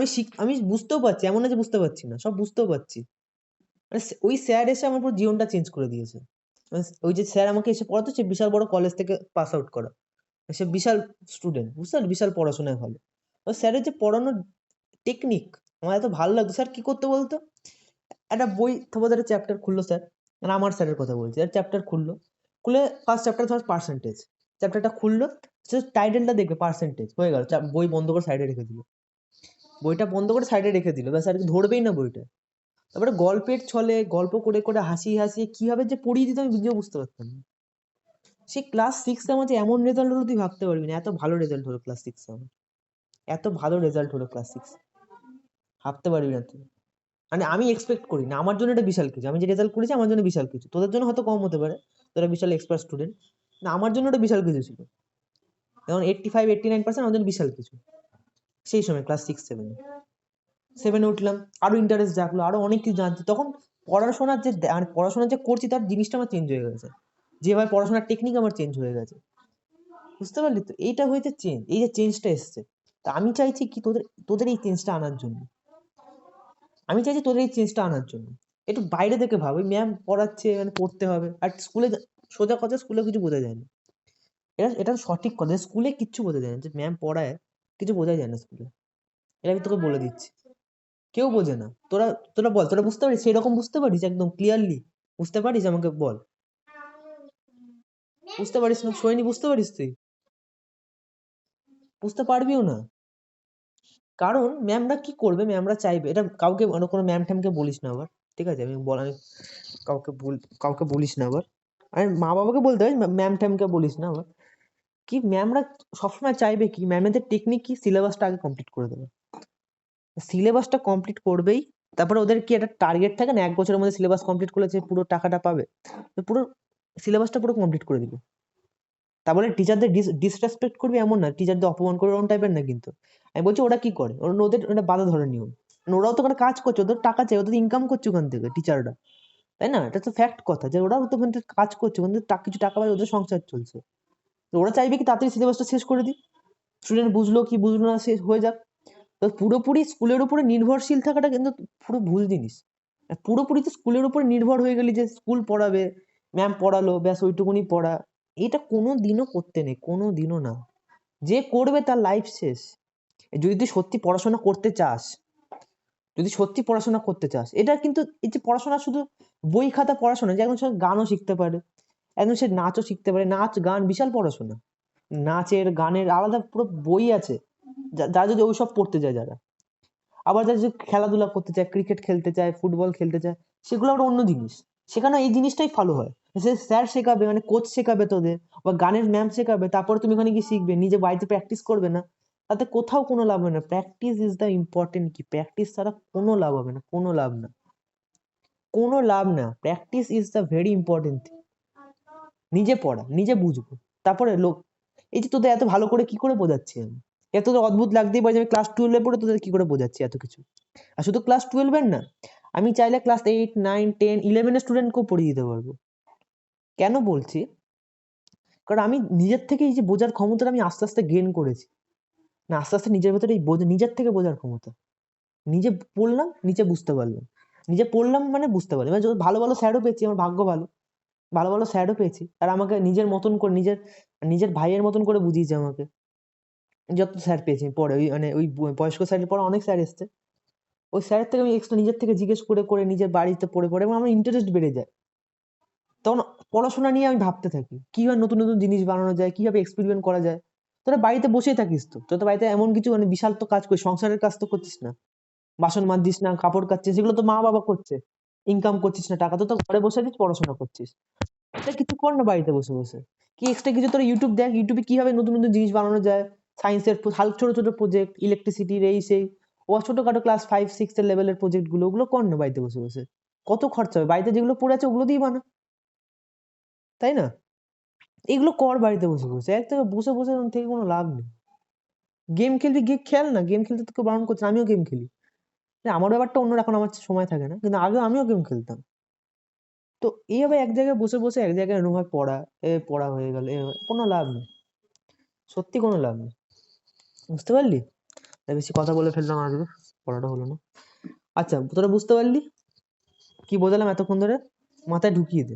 আমি বুঝতেও পারছি, এমন না যে বুঝতে পারছি না, সব বুঝতেও পারছি। মানে ওই স্যার এসে আমার পুরো জীবনটা চেঞ্জ করে দিয়েছে। মানে ওই যে স্যার আমাকে এসে পড়াতো, সে বিশাল বড় কলেজ থেকে পাস আউট করা, সে বিশাল স্টুডেন্ট, বুঝতে পারলি, বিশাল পড়াশোনায় ভালো। ওই স্যারের যে পড়ানোর টেকনিক আমার এত ভালো লাগতো। স্যার কি করতে বলতো, একটা বই তোমাদের একটা চ্যাপ্টার খুললো স্যার, মানে আমার স্যারের কথা বলছি, আর চ্যাপ্টার খুললো, খুলে ফার্স্ট চ্যাপ্টার তোমার পার্সেন্টেজ, চ্যাপ্টারটা খুললো, সে টাইটেলটা দেখবে পার্সেন্টেজ, হয়ে গেল, বই বন্ধ করে সাইডে রেখে দিল, বইটা বন্ধ করে সাইডে রেখে দিল, ব্যাস আর কি ধরবেই না বইটা। তারপরে গল্পের ছলে গল্প করে করে হাসিয়ে হাসিয়ে কিভাবে যে পড়িয়ে দিত আমি নিজেও বুঝতে পারতাম না। সেই ক্লাস 6-এ আমার যে এমন রেজাল্ট হলো তুই ভাবতে পারবি না, এত ভালো রেজাল্ট হলো ক্লাস 6-এ আমার, এত ভালো রেজাল্ট হলো ক্লাস 6, ভাবতে পারবি না তুই। মানে আমি এক্সপেক্ট করি না, আমার জন্য এটা বিশাল কিছু, আমি যে রেজাল্ট করেছি আমার জন্য বিশাল কিছু, তোদের জন্য হয়তো কম হতে পারে, তোরা বিশাল এক্সপার্ট স্টুডেন্ট, না আমার জন্য এটা বিশাল কিছু ছিল। যেমন 85-89% আমার জন্য বিশাল কিছু সেই সময় ক্লাস 6-7-এ। 7-এ উঠলাম, আরো ইন্টারেস্ট জাগলো, আরো অনেক কিছু জানছি তখন। পড়াশোনার যে মানে পড়াশোনা যে করছি তার জিনিসটা আমার চেঞ্জ হয়ে গেছে, যেভাবে পড়াশোনার টেকনিক আমার চেঞ্জ হয়ে গেছে, বুঝতে পারলি তো? এইটা হয়েছে চেঞ্জ, এই যে চেঞ্জটা এসছে। তা আমি চাইছি কি তোদের তোদের এই চেঞ্জটা আনার জন্য, আমি চাইছি তোদের এই চেঞ্জটা আনার জন্য। একটু বাইরে থেকে ভাব, ওই ম্যাম পড়াচ্ছে মানে পড়তে হবে, আর স্কুলে সোজা কথা স্কুলে কিছু বোঝা যায় না, এটা এটা সঠিক কথা, স্কুলে কিচ্ছু বোঝা যায় না, যে ম্যাম পড়ায় কিছু বোঝা যায় না স্কুলে, এটা আমি তোকে বলে দিচ্ছি, কেউ বোঝে না। তোরা তোরা বল, তোরা বুঝতে পারিস, সেরকম বুঝতে পারিস একদম ক্লিয়ারলি, বুঝতে পারিস, আমাকে বল, বুঝতে পারিস না সোয়েনি, বুঝতে পারিস তুই? বুঝতে পারবিও না, কারণ ম্যামরা কি করবে, ম্যামরা চাইবে এটা, কাউকে মানে কোনো ম্যাম ট্যামকে বলিস না আবার, ঠিক আছে? আমি কাউকে বলিস না আবার, আমি মা বাবাকে বলতে হয়, ম্যাম ট্যামকে বলিস না আবার। কি ম্যামরা সবসময় চাইবে কি, ম্যামেদের টেকনিক কি, সিলেবাসটা আগে কমপ্লিট করে দেবে, সিলেবাসটা কমপ্লিট করবেই। তারপরে ওদের কি একটা টার্গেট থাকে না, 1 বছরের মধ্যে সিলেবাস কমপ্লিট করলে যে পুরো টাকাটা পাবে, তো পুরো সিলেবাসটা পুরো কমপ্লিট করে দিবে। তা বলে টিচারদের ডিসরেসপেক্ট করবি এমন না, টিচারদের অপমান করবে এমন টাইপের না কিন্তু। আমি বলছি ওরা কি করে, ওদের একটা বাধা ধরে নিয়ম, ওরাও তো একটা কাজ করছে, ওদের টাকা চাই, ওদের ইনকাম করছে ওখান থেকে টিচাররা, তাই না? এটা তো ফ্যাক্ট কথা যে ওরাও তো ওখানে কাজ করছে, ওখানে কিছু টাকা পায়, ওদের সংসার চলছে। তো ওরা চাইবে কি তাড়াতাড়ি সিলেবাসটা শেষ করে দিই, স্টুডেন্ট বুঝলো কি বুঝলো না শেষ হয়ে যাক। তো পুরোপুরি স্কুলের উপরে নির্ভরশীল থাকাটা কিন্তু পুরো ভুল জিনিস। পুরোপুরি তো স্কুলের উপর নির্ভর হয়ে গেলি যে স্কুল পড়াবে, ম্যাম পড়ালো, ব্যাস ওইটুকুনি পড়া, এটা কোনো দিনও করতে নেই, কোনো দিনও না। যে করবে তার লাইফ শেষ। যদি তুই সত্যি পড়াশোনা করতে চাস, যদি সত্যি পড়াশোনা করতে চাস, এটা কিন্তু এই যে পড়াশোনা শুধু বই খাতা পড়াশোনা, যে একজন সে গানও শিখতে পারে, একজন সে নাচও শিখতে পারে, নাচ গান বিশাল পড়াশোনা, নাচের গানের আলাদা পুরো বই আছে, যারা যদি ওইসব পড়তে যায় যারা। আবার যারা যদি খেলাধুলা করতে চায়, ক্রিকেট খেলতে চায়, ফুটবল খেলতে চায়, সেগুলো আবার অন্য জিনিস, সেখানে এই জিনিসটাই ফলো হয়। সে স্যার শেখাবে, মানে কোচ শেখাবে তোদের, বা গানের ম্যাম শেখাবে, তারপরে তুমি ওখানে গিয়ে শিখবে, নিজে বাড়িতে প্র্যাকটিস করবে না, তাতে কোথাও কোনো লাভ হবে না। প্র্যাকটিস ইজ দ্য ইম্পর্টেন্ট কি, প্র্যাকটিস ছাড়া কোনো লাভ হবে না, কোনো লাভ না, কোনো লাভ না। Practice is the very important thing. নিজে পড়া, নিজে বুঝবো, তারপরে লোক। এই যে তোদের এত ভালো করে কি করে বোঝাচ্ছি আমি, এত তোদের অদ্ভুত লাগতেই পারে যে আমি ক্লাস 12-এ পড়ে তোদের কি করে বোঝাচ্ছি এত কিছু। আর শুধু ক্লাস 12-এর না, আমি চাইলে ক্লাস 8, 9, 10, 11-এর স্টুডেন্টকেও পড়িয়ে দিতে পারবো। কেন বলছি? কারণ আমি নিজের থেকে এই যে বোঝার ক্ষমতাটা আমি আস্তে আস্তে গেইন করেছি। না, আস্তে আস্তে নিজের ভেতরে এই নিজের থেকে বোঝার ক্ষমতা, নিজে পড়লাম, নিজে বুঝতে পারলাম, নিজে পড়লাম মানে বুঝতে পারলাম। এবার ভালো ভালো স্যারও পেয়েছি, আমার ভাগ্য ভালো, ভালো ভালো স্যারও পেয়েছি, আর আমাকে নিজের মতন করে, নিজের নিজের ভাইয়ের মতন করে বুঝিয়েছে আমাকে। যত স্যার পেয়েছি পরে, ওই মানে ওই বয়স্ক স্যারের পরে অনেক স্যার এসছে, ওই স্যারের থেকে আমি এক্সট্রা নিজের থেকে জিজ্ঞেস করে করে নিজের বাড়িতে পড়ে পড়ে এবং আমার ইন্টারেস্ট বেড়ে যায়। তখন পড়াশোনা নিয়ে আমি ভাবতে থাকি কিভাবে নতুন নতুন জিনিস বানানো যায়, কিভাবে এক্সপেরিমেন্ট করা যায়। তোরা বাড়িতে বসেই থাকিস, তো তোর বাড়িতে এমন কিছু মানে বিশাল তো কাজ করিস, সংসারের কাজ তো করছিস না, বাসন মাজছিস না, কাপড় কাচ্ছিস, সেগুলো তো মা বাবা করছে, ইনকাম করছিস না টাকা, তো ঘরে বসে আছিস, পড়াশোনা করছিস। এটা কিছু কর না বাড়িতে বসে বসে, কি এক্সট্রা কিছু তোরা ইউটিউব দেখ, ইউটিউবে কিভাবে নতুন নতুন জিনিস বানানো যায়, সায়েন্সের হালকা ছোট ছোট প্রজেক্ট, ইলেকট্রিসিটির এই সেই, ও ছোটখাটো ক্লাস 5, 6 এর লেভেলের প্রজেক্ট গুলো, ওগুলো কর না বাড়িতে বসে বসে। কত খরচা হবে, বাড়িতে যেগুলো পড়ে আছে ওগুলো দিয়ে বানা, তাই না? এগুলো কর বাড়িতে বসে বসে, এক থেকে বসে বসে থেকে কোনো লাভ নেই। গেম খেলবি, গিয়ে খেল না, গেম খেলতে তোকে বারণ করছে, আমিও গেম খেলি। আমার ব্যাপারটা অন্য, এখন আমার সময় থাকে না, কিন্তু আগে আমিও গেম খেলতাম। তো এইভাবে এক জায়গায় বসে বসে এক জায়গায় এরকম পড়া, পড়া হয়ে গেল, কোনো লাভ নেই, সত্যি কোনো লাভ নেই। বুঝতে পারলি? বেশি কথা বলে ফেললাম আজকে, পড়াটা হলো না। আচ্ছা, তোরা বুঝতে পারলি কি বোঝালাম এতক্ষণ ধরে? মাথায় ঢুকিয়ে দে,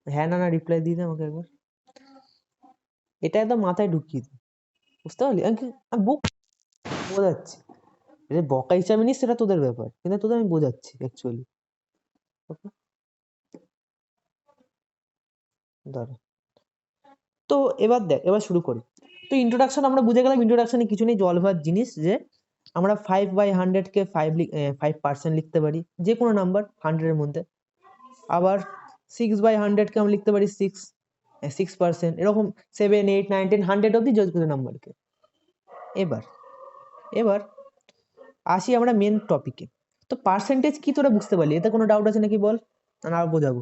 হ্যাঁ না না রিপ্লাই দিয়ে দে আমাকে একবার, এটা একদম মাথায় ঢুকিয়ে দে। বুঝতে পারলি? আমি বুক বোঝাচ্ছি, এটা বকা হিসাবে নিস সেটা তোদের ব্যাপার, কিন্তু তোদের আমি বোঝাচ্ছি অ্যাকচুয়ালি। ওকে, দাঁড়া। তো এবার দেখ, এবার শুরু করি। তো ইন্ট্রোডাকশন আমরা বুঝে গেলাম, ইন্ট্রোডাকশনে কিছু নেই, জল ভাত জিনিস, যে আমরা 5/100 কে 5% লিখতে পারি, যে কোনো নাম্বার 100-এর মধ্যে। আবার 6/100 কে আমরা লিখতে পারি 6%, এরকম 7, 8, 9, 10, 100 অব্দি জজ করে নাম্বারকে। এবার এবার আসি আমরা মেন টপিকে। তো পার্সেন্টেজ কি তোরা বুঝতে পারলি? এতে কোনো ডাউট আছে নাকি বল, না আর বোঝাবো?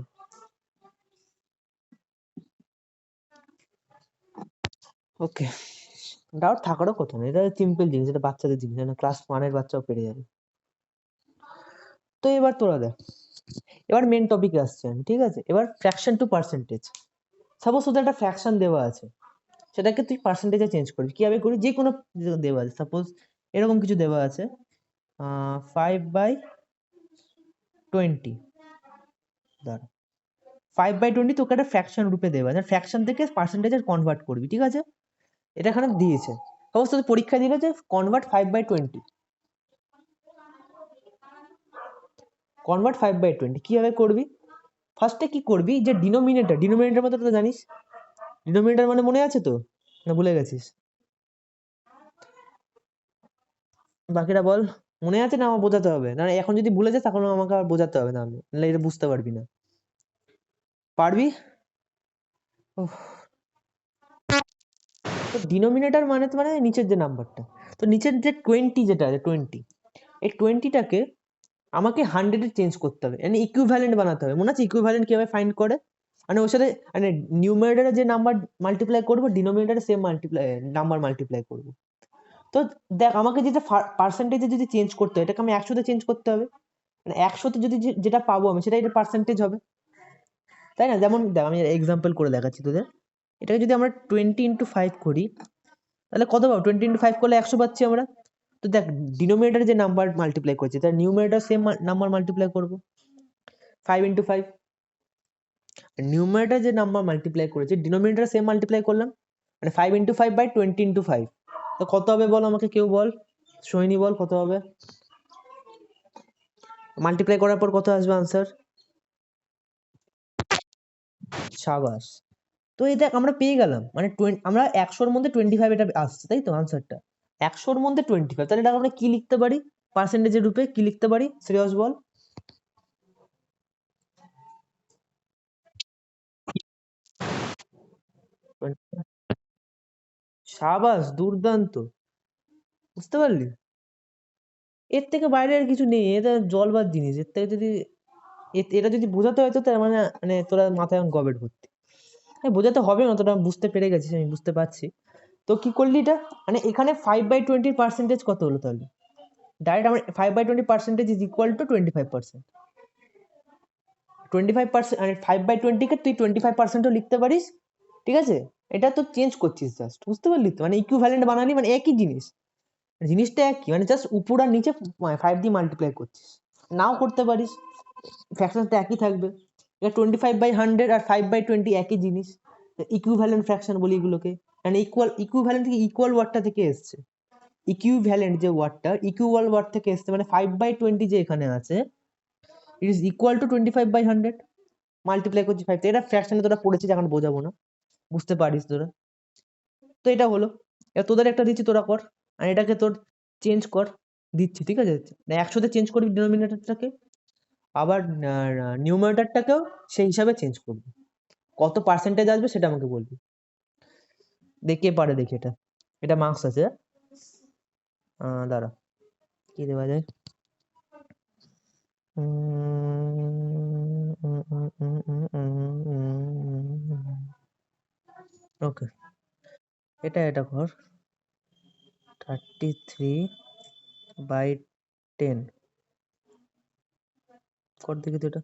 ওকে, ডাউট থাকারও কথা না, এটা সিম্পল জিনিস, এটা বাচ্চাদের জিনিস, ক্লাস 1-এর বাচ্চাও পেরে যাবে। তো এবার তোরা দেখ, এবার মেন টপিকে আসছে আমি, ঠিক আছে? এবার ফ্র্যাকশন টু পার্সেন্টেজ। সাপোজ তোদের একটা ফ্র্যাকশন দেওয়া আছে, সেটাকে তুই পার্সেন্টেজে চেঞ্জ করবি, কিভাবে করবি? যে কোনো দেওয়া আছে, সাপোজ এরকম কিছু দেওয়া আছে, 5/20, দাঁড়া, 5/20 তোকে একটা ফ্র্যাকশন রূপে দেওয়া আছে, ফ্র্যাকশন থেকে পার্সেন্টেজে কনভার্ট করবি, ঠিক আছে? এটা এখানে দিয়েছে, সাপোজ তোদের পরীক্ষা দিলে যে কনভার্ট 5/20, কনভার্ট 5/20 কিভাবে করবি? ফার্স্টে কি করবি, যে ডিনোমিনেটর মতো তো জানিস, ডিনোমিনেটর মানে মনে আছে তো, না ভুলে গেছিস? বাকিটা বল, মনে আছে না আমার বোঝাতে হবে? না এখন যদি ভুলে যাস তখন আমাকে আর বোঝাতে হবে, নাহলে এটা বুঝতে পারবি না। পারবি? উফ, তো ডিনোমিনেটর মানে তো মানে নিচের যে নাম্বারটা, তো নিচের যে 20 যেটা আছে 20, এই 20টাকে আমাকে 100-এ চেঞ্জ করতে হবে, মানে ইকুইভ্যালেন্ট বানাতে হবে। মনে আছে ইকুইভ্যালেন্ট কিভাবে ফাইন্ড করে? মানে ওর সাথে মানে নিউমারেটরে যে নাম্বার মাল্টিপ্লাই করবো, ডিনোমিনেটরে সেম নাম্বার মাল্টিপ্লাই করবো। তো দেখ, আমাকে যেটা পার্সেন্টেজে যদি চেঞ্জ করতে হয়, এটাকে আমি 100-তে চেঞ্জ করতে হবে। মানে 100তে যদি যেটা পাবো আমি সেটা এটা পার্সেন্টেজ হবে, তাই না? যেমন দেখ আমি এক্সাম্পল করে দেখাচ্ছি তোদের। এটাকে যদি আমরা 20 × 5 করি তাহলে কত পাবো? 20 × 5 করলে 100 পাচ্ছি আমরা। তো দেখ ডিনোমিনেটর যে নাম্বার মাল্টিপ্লাই করছি তার নিউমারেটর সেম নাম্বার মাল্টিপ্লাই করবো 5 × 5। নিউমারেটর যে নাম্বার মাল্টিপ্লাই করেছে ডিনোমিনেটর সেম মাল্টিপ্লাই করলাম, মানে 5 × 5/20 × 5। তো কত হবে বল আমাকে, কেউ বল, সোহিনী বল কত হবে? মাল্টিপ্লাই করার পর কত আসবে আনসার? সাবাস। তো এই দেখ আমরা পেয়ে গেলাম, মানে আমরা 100-র মধ্যে 25 এটা আসছে, তাই তো আনসারটা 100-র মধ্যে 25। তাহলে এটা আমরা কি লিখতে পারি পার্সেন্টেজের রূপে, কি লিখতে পারি শ্রেয়স বল? সাবাস, দুর্দান্ত, বুঝতে পারলি? এর থেকে বাইরে আর কিছু নেই, এটা জলবাদ জিনিস। এর থেকে যদি এটা যদি বোঝাতে হয়তো তার মানে মানে তোরা মাথায় এখন গবেট ভর্তি। হ্যাঁ বোঝাতে হবে না, তোরা বুঝতে পেরে গেছিস, আমি বুঝতে পারছি। তো কি করলি এটা, মানে এখানে 5/20 পার্সেন্টেজ কত হলো তাহলে? ডাইরেক্ট আমার 5/20 পার্সেন্টেজ ইজ ইকুয়াল টু 25%। 25%, মানে 5/20 কে তুই 25%ও লিখতে পারিস, ঠিক আছে? এটা তো চেঞ্জ করছিস জাস্ট, বুঝতে পারলি তো? মানে ইকুইভ্যালেন্ট বানালি, মানে একই জিনিস, জিনিসটা একই, মানে জাস্ট উপর আর নিচে 5 দিয়ে মাল্টিপ্লাই করছিস। নাও করতে পারিস, ফ্র্যাকশন তো একই থাকবে। এটা 25/100 আর 5/20 একই জিনিস, ইকুইভ্যালেন্ট ফ্র্যাকশন বলি এগুলোকে। মানে ইকুইভ্যালেন্ট থেকে ইকুয়াল ওয়ার্ডটা থেকে এসছে। ইকুইভ্যালেন্ট যে ওয়ার্ডটা, ইকুয়াল ওয়ার্ড থেকে এসছে, মানে 5/20 যে এখানে আছে it is equal to 25/100। Multiply করছি 5 এটা ফ্র্যাকশনে তোরা পড়েছিস, এখন বোঝাবো না, বুঝতে পারিস তোরা। তো এটা হলো, এবার তোদের একটা দিচ্ছি তোরা কর, আর এটাকে তোর চেঞ্জ কর, দিচ্ছি ঠিক আছে? 100-তে চেঞ্জ করবি ডিনোমিনেটরটাকে, আবার নিউমারেটরটাকেও সেই হিসাবে চেঞ্জ করবি। কত পার্সেন্টেজ আসবে সেটা আমাকে বলবি। দেখে পারে, দেখি এটা, এটা মার্কস আছে। দাঁড়া কি দেওয়া যায়, ওকে এটা কর 33/10 কর দেখি তো এটা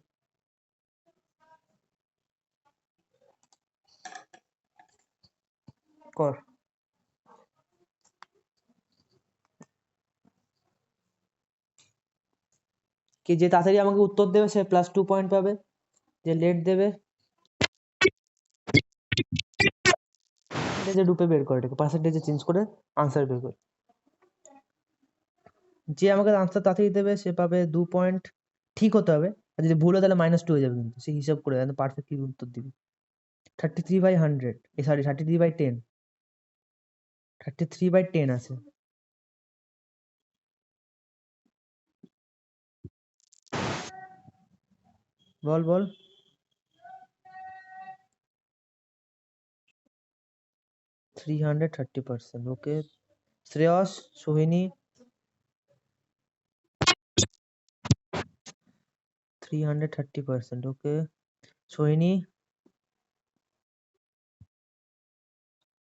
কর। কি যে তাড়াতাড়ি আমাকে উত্তর দেবে সে +2 পয়েন্ট পাবে, যে লেট দেবে এটা যে রূপে বের করে, এটাকে পার্সেন্টেজে চেঞ্জ করে আনসার বের করে। যে আমাকে আনসার তাড়াতাড়ি দেবে সে পাবে 2 পয়েন্ট, ঠিক হতে হবে, আর যদি ভুল হয় তাহলে -2 হয়ে যাবে, কিন্তু সে হিসাব করে একদম পারফেক্টলি উত্তর দিবি। 33/100, সরি 33/10, 33/10 আছে। বল বল। 330%, ওকে। শ্রেয়স, সোহিনী 330%, ওকে। সোহিনী,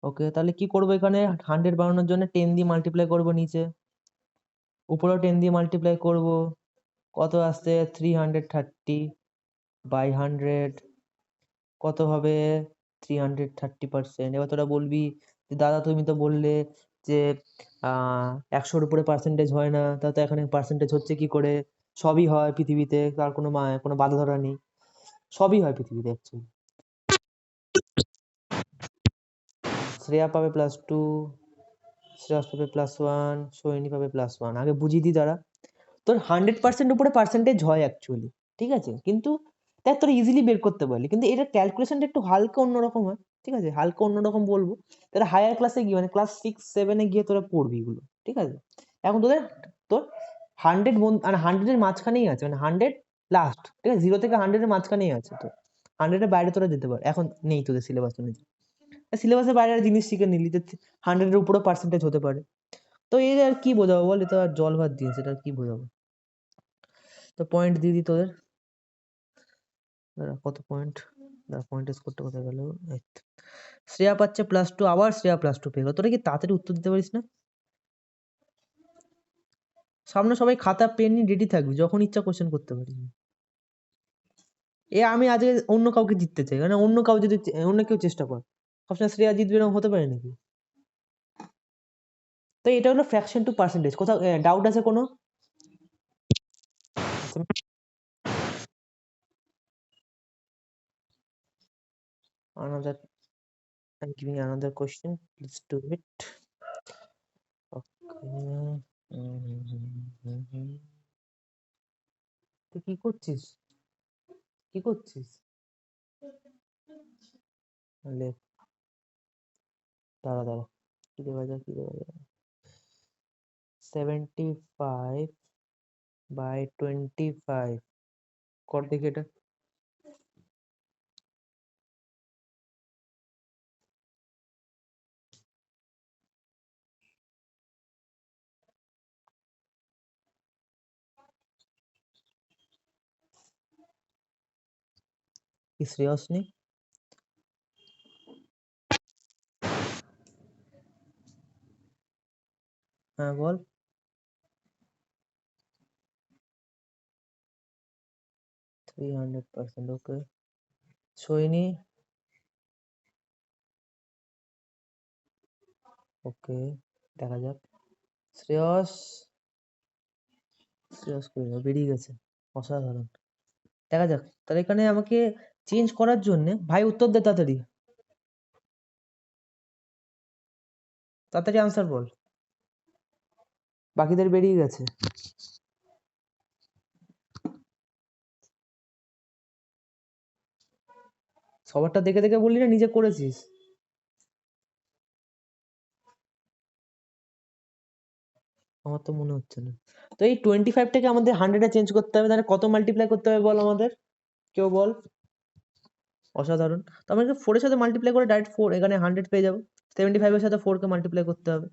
ওকে। তাহলে কি করবো এখানে, 100 বানানোর জন্য 10 দিয়ে মাল্টিপ্লাই করবো নিচে, উপরেও 10 দিয়ে মাল্টিপ্লাই করবো, কত আসছে 330/100 কত হবে 330%। এবার তোরা বলবি যে দাদা তুমি তো বললে যে 100-র উপরে পার্সেন্টেজ হয় না, তা তো এখানে পার্সেন্টেজ হচ্ছে কি করে? সবই হয় পৃথিবীতে, তার কোনো বাধা ধরা নেই, সবই হয় পৃথিবীতে অ্যাকচুয়ালি। শ্রেয়া পাবে +2, শ্রেয়স পাবে +1, সোহিনী পাবে +1। আগে বুঝিয়ে দিই দাঁড়া, তোর 100% উপরে পার্সেন্টেজ হয় অ্যাকচুয়ালি, ঠিক আছে? কিন্তু দেখ তোরা ইজিলি বের করতে পারলি, কিন্তু এটা ক্যালকুলেশনটা একটু হালকা অন্যরকম হয়, ঠিক আছে? হালকা অন্যরকম বলবো, তারা হায়ার ক্লাসে গিয়ে মানে ক্লাস 6-7-এ গিয়ে তোরা পড়বি এগুলো, ঠিক আছে? এখন তোর 100 মানে 100-এর মাঝখানেই আছে, মানে 100 লাস্ট, ঠিক আছে? 0 থেকে 100-এর মাঝখানেই আছে, তো 100-এর বাইরে তোরা যেতে পার, এখন নেই তোদের সিলেবাস অনুযায়ী। সিলেবাসের বাইরে আর জিনিস শিখে নিলি যে 100-এর উপরেও পার্সেন্টেজ হতে পারে। তো এই আর কি বোঝাবো বল, এটা আর জল ভাত দিয়েছে, এটা আর কি বোঝাবো? তো পয়েন্ট দিয়ে দিই তোদের, কত পয়েন্ট, পয়েন্টের স্কোরটা কোথায় গেল? শ্রেয়া পাচ্ছে +2, আবার শ্রেয়া +2 পেয়ে গেল। তোরা কি তাড়াতাড়ি উত্তর দিতে পারিস না? সামনে সবাই খাতা পেন নিয়ে রেডি থাকবি, যখন ইচ্ছা কোশ্চেন করতে পারি। আমি আজকে অন্য কাউকে জিততে চাই, মানে অন্য কাউ যদি অন্য কেউ চেষ্টা কর, সবসময় শ্রেয়া জিতবে এরকম হতে পারে নাকি? তো এটা হলো ফ্র্যাকশন টু পার্সেন্টেজ। কোথাও ডাউট আছে কোনো? Another, I'm giving another question. Let's do it. Okay. তুই কি করছিস? কি করছিস? দাঁড়া দাঁড়া, কি দেওয়া যায়, কি দেওয়া যায়? 75 by 25 কর দেখি এটা। কি শ্রেয়স নেই? হ্যাঁ বল। 300%, ওকে। সৈনী, ওকে, দেখা যাক। শ্রেয়স, শ্রেয়স কই গেল? বেরিয়ে গেছে, অসাধারণ। দেখা যাক, তাহলে এখানে আমাকে চেঞ্জ করার জন্য ভাই উত্তর দে তাড়াতাড়ি, তাড়াতাড়ি আনসার বল। বাকিদের বেরিয়ে গেছে। সবারটা দেখে দেখে বললি না নিজে করেছিস? আমার তো মনে হচ্ছে না। তো এই 25 থেকে আমাদের 100 এ চেঞ্জ করতে হবে, তাহলে কত মাল্টিপ্লাই করতে হবে বল আমাদের, কেউ বল। অসাধারণ। তো আমাকে 4 এর সাথে মাল্টিপ্লাই করে ডাইরেক্ট 4 এখানে 100 পেয়ে যাবো। 75 এর সাথে 4 কে মাল্টিপ্লাই করতে হবে।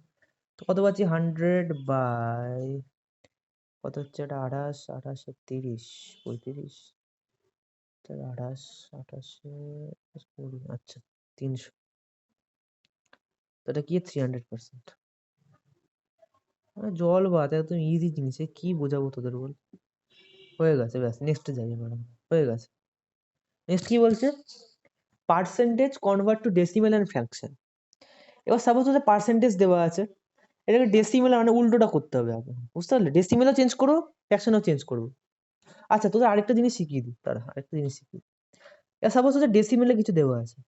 তো কত পাচ্ছি? 100 বাই কত হচ্ছে এটা? 28, 28 এ 30, 35, 28, 28 20, আচ্ছা 300। তো এটা কি 300%? জল ভাত একদম ইজি জিনিস, কি বোঝাবো তোদের বল। হয়ে গেছে, ব্যাস নেক্সটে যাই ম্যাডাম। হয়ে গেছে। নেক্সট কি বলছে? Percentage convert to decimal and fraction. এবার সাপোজ তোদের পার্সেন্টেজ দেওয়া আছে, এটাকে ডেসিমেল মানে উল্টোটা করতে হবে আগে, বুঝতে পারলে? ডেসিমেলও চেঞ্জ করবো, ফ্র্যাকশনও চেঞ্জ করবো। আচ্ছা তোদের আরেকটা জিনিস শিখিয়ে দিই, তারা আরেকটা জিনিস শিখিয়ে দিই। এবার সাপোজ তোদের ডেসিমেলে কিছু দেওয়া আছে,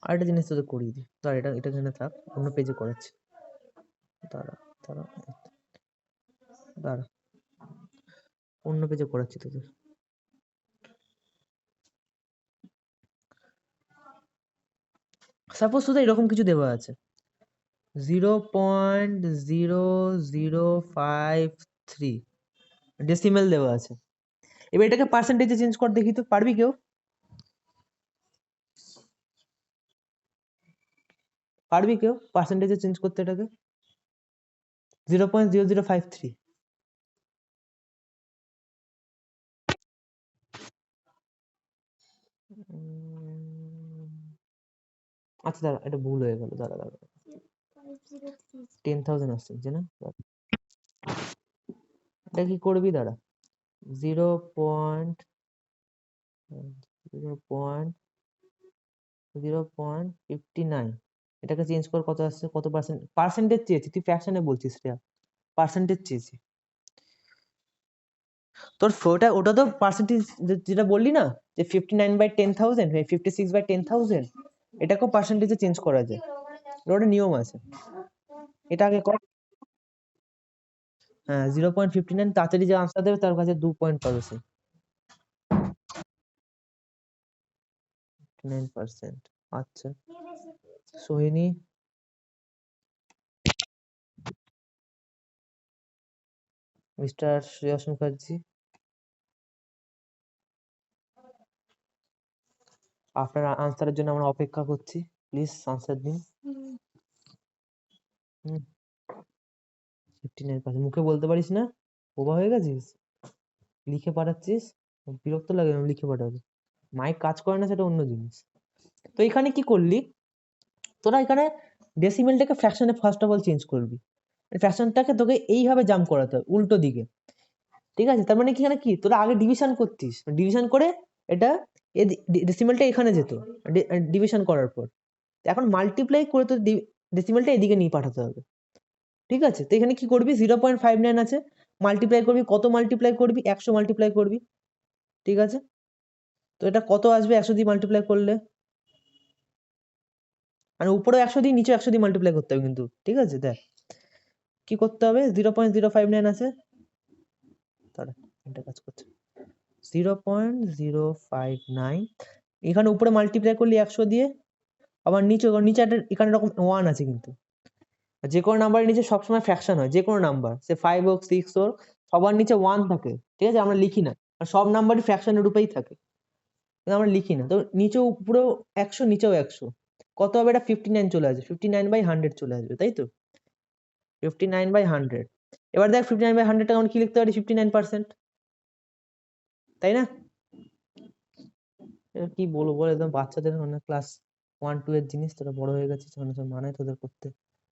আরেকটা জিনিস তোদের করিয়ে দিই। তার এটা এটা এখানে থাক, অন্য পেজে করাচ্ছি। দাঁড়া দাঁড়া দাঁড়া, অন্য পেজে করাচ্ছি তোদের। সাপোজ তোদের এরকম কিছু দেওয়া আছে, 0.0053 ডেসিমেল দেওয়া আছে। এবার এটাকে পার্সেন্টেজে চেঞ্জ কর দেখি, তো পারবি কেউ? পারবি কেউ পার্সেন্টেজে চেঞ্জ করতে এটাকে? 0.0053। আচ্ছা দাঁড়া, এটা ভুল হয়ে গেল, দাঁড়া দাঁড়া, 10,000 আসছে না? এটা কি করবি, দাঁড়া, 0.59 এটাকে চেঞ্জ কর, কত আসছে, কত পার্সেন্ট? পার্সেন্টেজ চেয়েছি, তুই ফ্র্যাকশনে বলছিস রে, পার্সেন্টেজ চেয়েছি তোর। ওটা তো পার্সেন্টেজ যেটা বললি না, যে 59/10,000, 56/10,000, এটাকেও পার্সেন্টেজে চেঞ্জ করা যায়, ওটা নিয়ম আছে। এটা আগে কর। হ্যাঁ 0.59, তাড়াতাড়ি যে আনসার দেবে তার কাছে 2 পয়েন্ট পাবে সে। 9%, আচ্ছা। সোহিনী, মিস্টার শ্রেয়স মুখার্জি, আপনার আনসারের জন্য আমরা অপেক্ষা করছি, প্লিজ আনসার দিন। 59%, মুখে বলতে পারিস না? বোবা হয়ে গেছিস? লিখে পাঠাচ্ছিস? বিরক্ত লাগে লিখে পাঠাবে। মাইক কাজ করে না সেটা অন্য জিনিস। তো এখানে কি করলি, তোরা এখানে ডেসিমেলটাকে ফ্র্যাকশনে ফার্স্ট অফ অল চেঞ্জ করবি। ফ্র্যাকশনটাকে তোকে এইভাবে জাম্প করাতে হবে উল্টো দিকে, ঠিক আছে? তার মানে কি এখানে কি তোরা আগে ডিভিশন করতিস, ডিভিশন করে এটা ডেসিমেলটা এখানে যেত ডিভিশন করার পর, এখন মাল্টিপ্লাই করে তো ডেসিমেলটা এদিকে নিয়ে পাঠাতে হবে, ঠিক আছে? তো এখানে কি করবি 0.59 আছে, মাল্টিপ্লাই করবি, কত মাল্টিপ্লাই করবি 100 মাল্টিপ্লাই করবি, ঠিক আছে? তো এটা কত আসবে 100 দিয়ে মাল্টিপ্লাই করলে, মানে উপরে 100 দিয়ে নিচে 100 দিয়ে মাল্টিপ্লাই করতে হবে কিন্তু, ঠিক আছে? দেখ কি করতে হবে 0.059 আছে, দাঁড়া এটা কাজ করছে 0.059, এখানে উপরে মাল্টিপ্লাই করলি 100 দিয়ে, আবার নিচে নিচে একটা এখানে এরকম 1 আছে কিন্তু, যে কোনো নাম্বারের নিচে সবসময় ফ্র্যাকশন হয়, যে কোনো নাম্বার সে 5 হোক 6 হোক সবার নিচে 1 থাকে, ঠিক আছে? আমরা লিখি না, আর সব নাম্বারই ফ্র্যাকশনের রূপেই থাকে কিন্তু আমরা লিখি না। তো নিচেও উপরেও 100 নিচেও 100, কত হবে এটা 59 চলে আসবে, 59/100 চলে আসবে, তাই তো? 59/100, এবার দেখ 59/100 টা কি লিখতে পারি 59%, তাই না? এবার কি বলবো বল, একদম বাচ্চাদের মানে ক্লাস 1 2 এর জিনিস, তোরা বড় হয়ে গেছিস, মানায় তোদের করতে,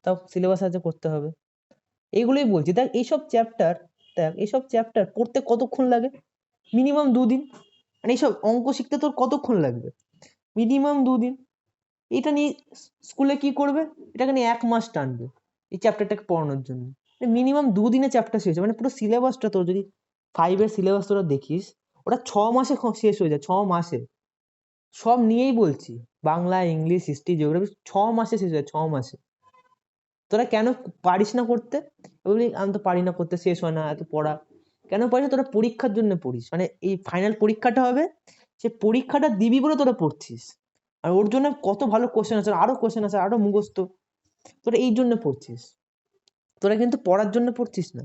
তাও সিলেবাস আছে করতে হবে। এইগুলোই বলছি, দেখ এইসব চ্যাপ্টার পড়তে কতক্ষণ লাগে, মিনিমাম 2 দিন, মানে এইসব অঙ্ক শিখতে তোর কতক্ষণ লাগবে, মিনিমাম 2 দিন। এটা নিয়ে স্কুলে কি করবে, এটাকে নিয়ে 1 মাস টানবে এই চ্যাপ্টারটাকে পড়ানোর জন্য, মিনিমাম 2 দিনে চ্যাপ্টার শেষ, মানে পুরো সিলেবাসটা তোর যদি 5 এর সিলেবাস তোরা দেখিস ওটা 6 মাসে শেষ হয়ে যায়, 6 মাসে সব নিয়েই বলছি, বাংলা ইংলিশ হিস্ট্রি জিওগ্রাফি 6 মাসে শেষ হয়, 6 মাসে। তোরা কেন পারিস না করতে, বলি আমি তো পারি না করতে, শেষ হয় না এত পড়া, কেন পারিস না? তোরা পরীক্ষার জন্য পড়িস, মানে এই ফাইনাল পরীক্ষাটা হবে, সে পরীক্ষাটা দিবি বলে তোরা পড়ছিস, আর ওর জন্য কত ভালো কোশ্চেন আছে, আরো কোশ্চেন আছে, আরো মুখস্থ, তোরা এই জন্য পড়ছিস, তোরা কিন্তু পড়ার জন্য পড়ছিস না।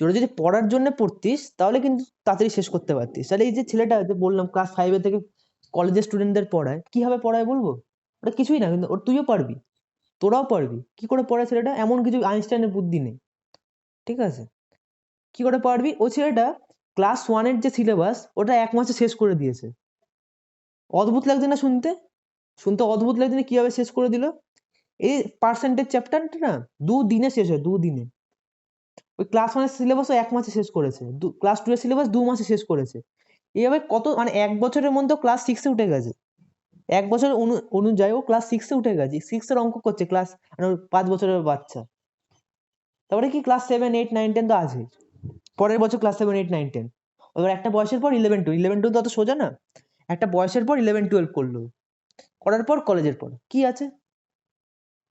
তোরা যদি পড়ার জন্য পড়তিস তাহলে কিন্তু তাড়াতাড়ি শেষ করতে পারতিস। তাহলে এই যে ছেলেটা যে বললাম ক্লাস 5 থেকে কলেজের স্টুডেন্টদের পড়ায়, কিভাবে পড়ায় বলবো? ওটা কিছুই না, কিন্তু ওর তুইও পারবি, তোরাও পারবি। কি করে পড়ায় ছেলেটা, এমন কিছু আইনস্টাইনের বুদ্ধি নেই, ঠিক আছে? কি করে পারবি? ও ছেলেটা ক্লাস 1 এর যে সিলেবাস ওটা 1 মাসে শেষ করে দিয়েছে। অদ্ভুত লাগছে না শুনতে? শুনতে অদ্ভুত লাগছে না কিভাবে শেষ করে দিল? এই পার্সেন্টেজ চ্যাপ্টারটা না 2 দিনে শেষ হয়, 2 দিনে। ওই ক্লাস 1 এর সিলেবাস ও 1 মাসে শেষ করেছে, ক্লাস 2 এর সিলেবাস 2 মাসে শেষ করেছে। এইভাবে কত, মানে 1 বছরের মধ্যে ক্লাস 6 এ উঠে গেছে, 1 বছর অনুযায়ী ও ক্লাস 6 এ উঠে গেছে, 6 এর অঙ্ক করছে ক্লাস, মানে 5 বছরের বাচ্চা। তারপরে কি ক্লাস 7 8 9 10 তো আছে, পরের বছর ক্লাস 7 8 9 10, এবার একটা বয়সের পর 11 12 তো অত সোজা না, একটা বয়সের পর 11 12 করলো, করার পর কলেজের পর কি আছে,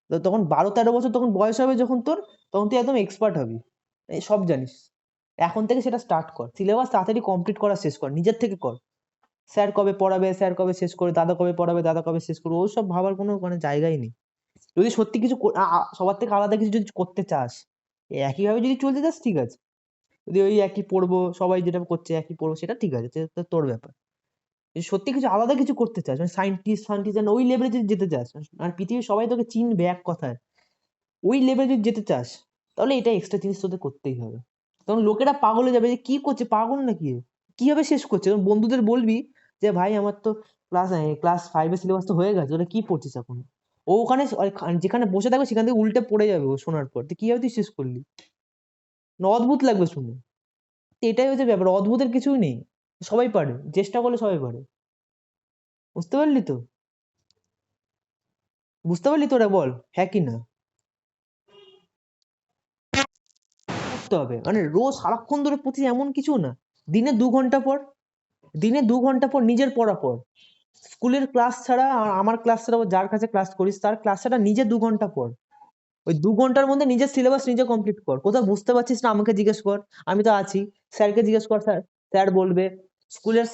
তো তখন 12 13 বছর তখন বয়স হবে যখন তোর, তখন তুই একদম এক্সপার্ট হবি, এই সব জানিস। এখন থেকে সেটা স্টার্ট কর, সিলেবাস তাড়াতাড়ি কমপ্লিট করা শেষ কর, নিজের থেকে কর। স্যার কবে পড়াবে, স্যার কবে শেষ করে, দাদা কবে পড়াবে, দাদা কবে শেষ করবে, ওসব ভাবার কোনো মানে জায়গাই নেই। যদি সত্যি কিছু সবার থেকে আলাদা কিছু যদি করতে চাস, একইভাবে যদি চলতে চাস ঠিক আছে, যদি ওই একই পড়বো সবাই যেটা করছে একই পড়বো সেটা ঠিক আছে, সেটা তোর ব্যাপার। যদি সত্যি কিছু আলাদা কিছু করতে চাস, মানে সায়েন্টিস্ট ফান্টিস্ট ওই লেভেলে যদি যেতে চাস, আর পৃথিবীর সবাই তোকে চিনবে এক কথায়, ওই লেভেলে যদি যেতে চাস, তাহলে এটা এক্সট্রা জিনিস তোদের করতেই হবে। তখন লোকেরা পাগল হয়ে যাবে যে কি করছে, পাগল নাকি কিভাবে শেষ করছে। তখন বন্ধুদের বলবি যে ভাই আমার তো ক্লাস 5 এর সিলেবাস তো হয়ে গেছে, ওটা কি পড়ছিস এখন? ও ওখানে যেখানে বসে থাকবে সেখান থেকে উল্টে পড়ে যাবে ও শোনার পর, তুই কিভাবে তুই শেষ করলি, না অদ্ভুত লাগবে শুনে। তো এটাই হচ্ছে ব্যাপার, অদ্ভুতের কিছুই নেই, সবাই পারে, চেষ্টা করলে সবাই পারে। বুঝতে পারলি তো? বুঝতে পারলি তোরা বল হ্যাঁ কি না? করতে হবে, মানে রোজ সারাক্ষণ ধরে প্রতি এমন কিছু না, দিনে 2 ঘন্টা পর, দিনে 2 ঘন্টা পর নিজের পড়া পর, স্কুলের ক্লাস ছাড়া আর আমার ক্লাস ছাড়া যার কাছে ক্লাস করিস তার ক্লাস ছাড়া নিজে 2 ঘন্টা পর, ওই 2 ঘন্টার মধ্যে নিজের সিলেবাস নিজে কমপ্লিট কর। কোথাও বুঝতে পারছিস না আমাকে জিজ্ঞেস কর, আমি তো আছি, স্যারকে জিজ্ঞেস কর, স্যার স্যার বলবে, স্কুলের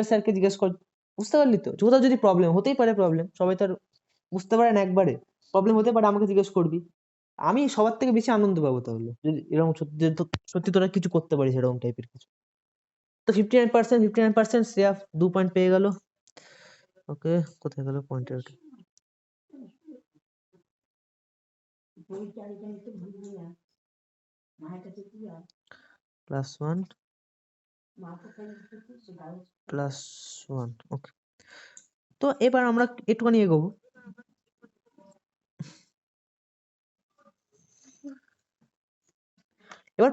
স্যারকে জিজ্ঞেস কর। বুঝতে পারলি তো? কোথাও যদি প্রবলেম হতেই পারে, প্রবলেম সবাই তো আর বুঝতে পারে না একবারে, প্রবলেম হতে পারে, আমাকে জিজ্ঞেস করবি, আমি সবার থেকে বেশি আনন্দ পাবো তাহলে যদি এরকম সত্যি সত্যি তোরা কিছু করতে পারিস এরকম টাইপের কিছু। তো 59% শ্রেয়া 2 পয়েন্ট পেয়ে গেল। ওকে, কোথায় গেল পয়েন্টের ওটা, +1 +1, ওকে। তো এবার আমরা একটুখানি এগোবো। এবার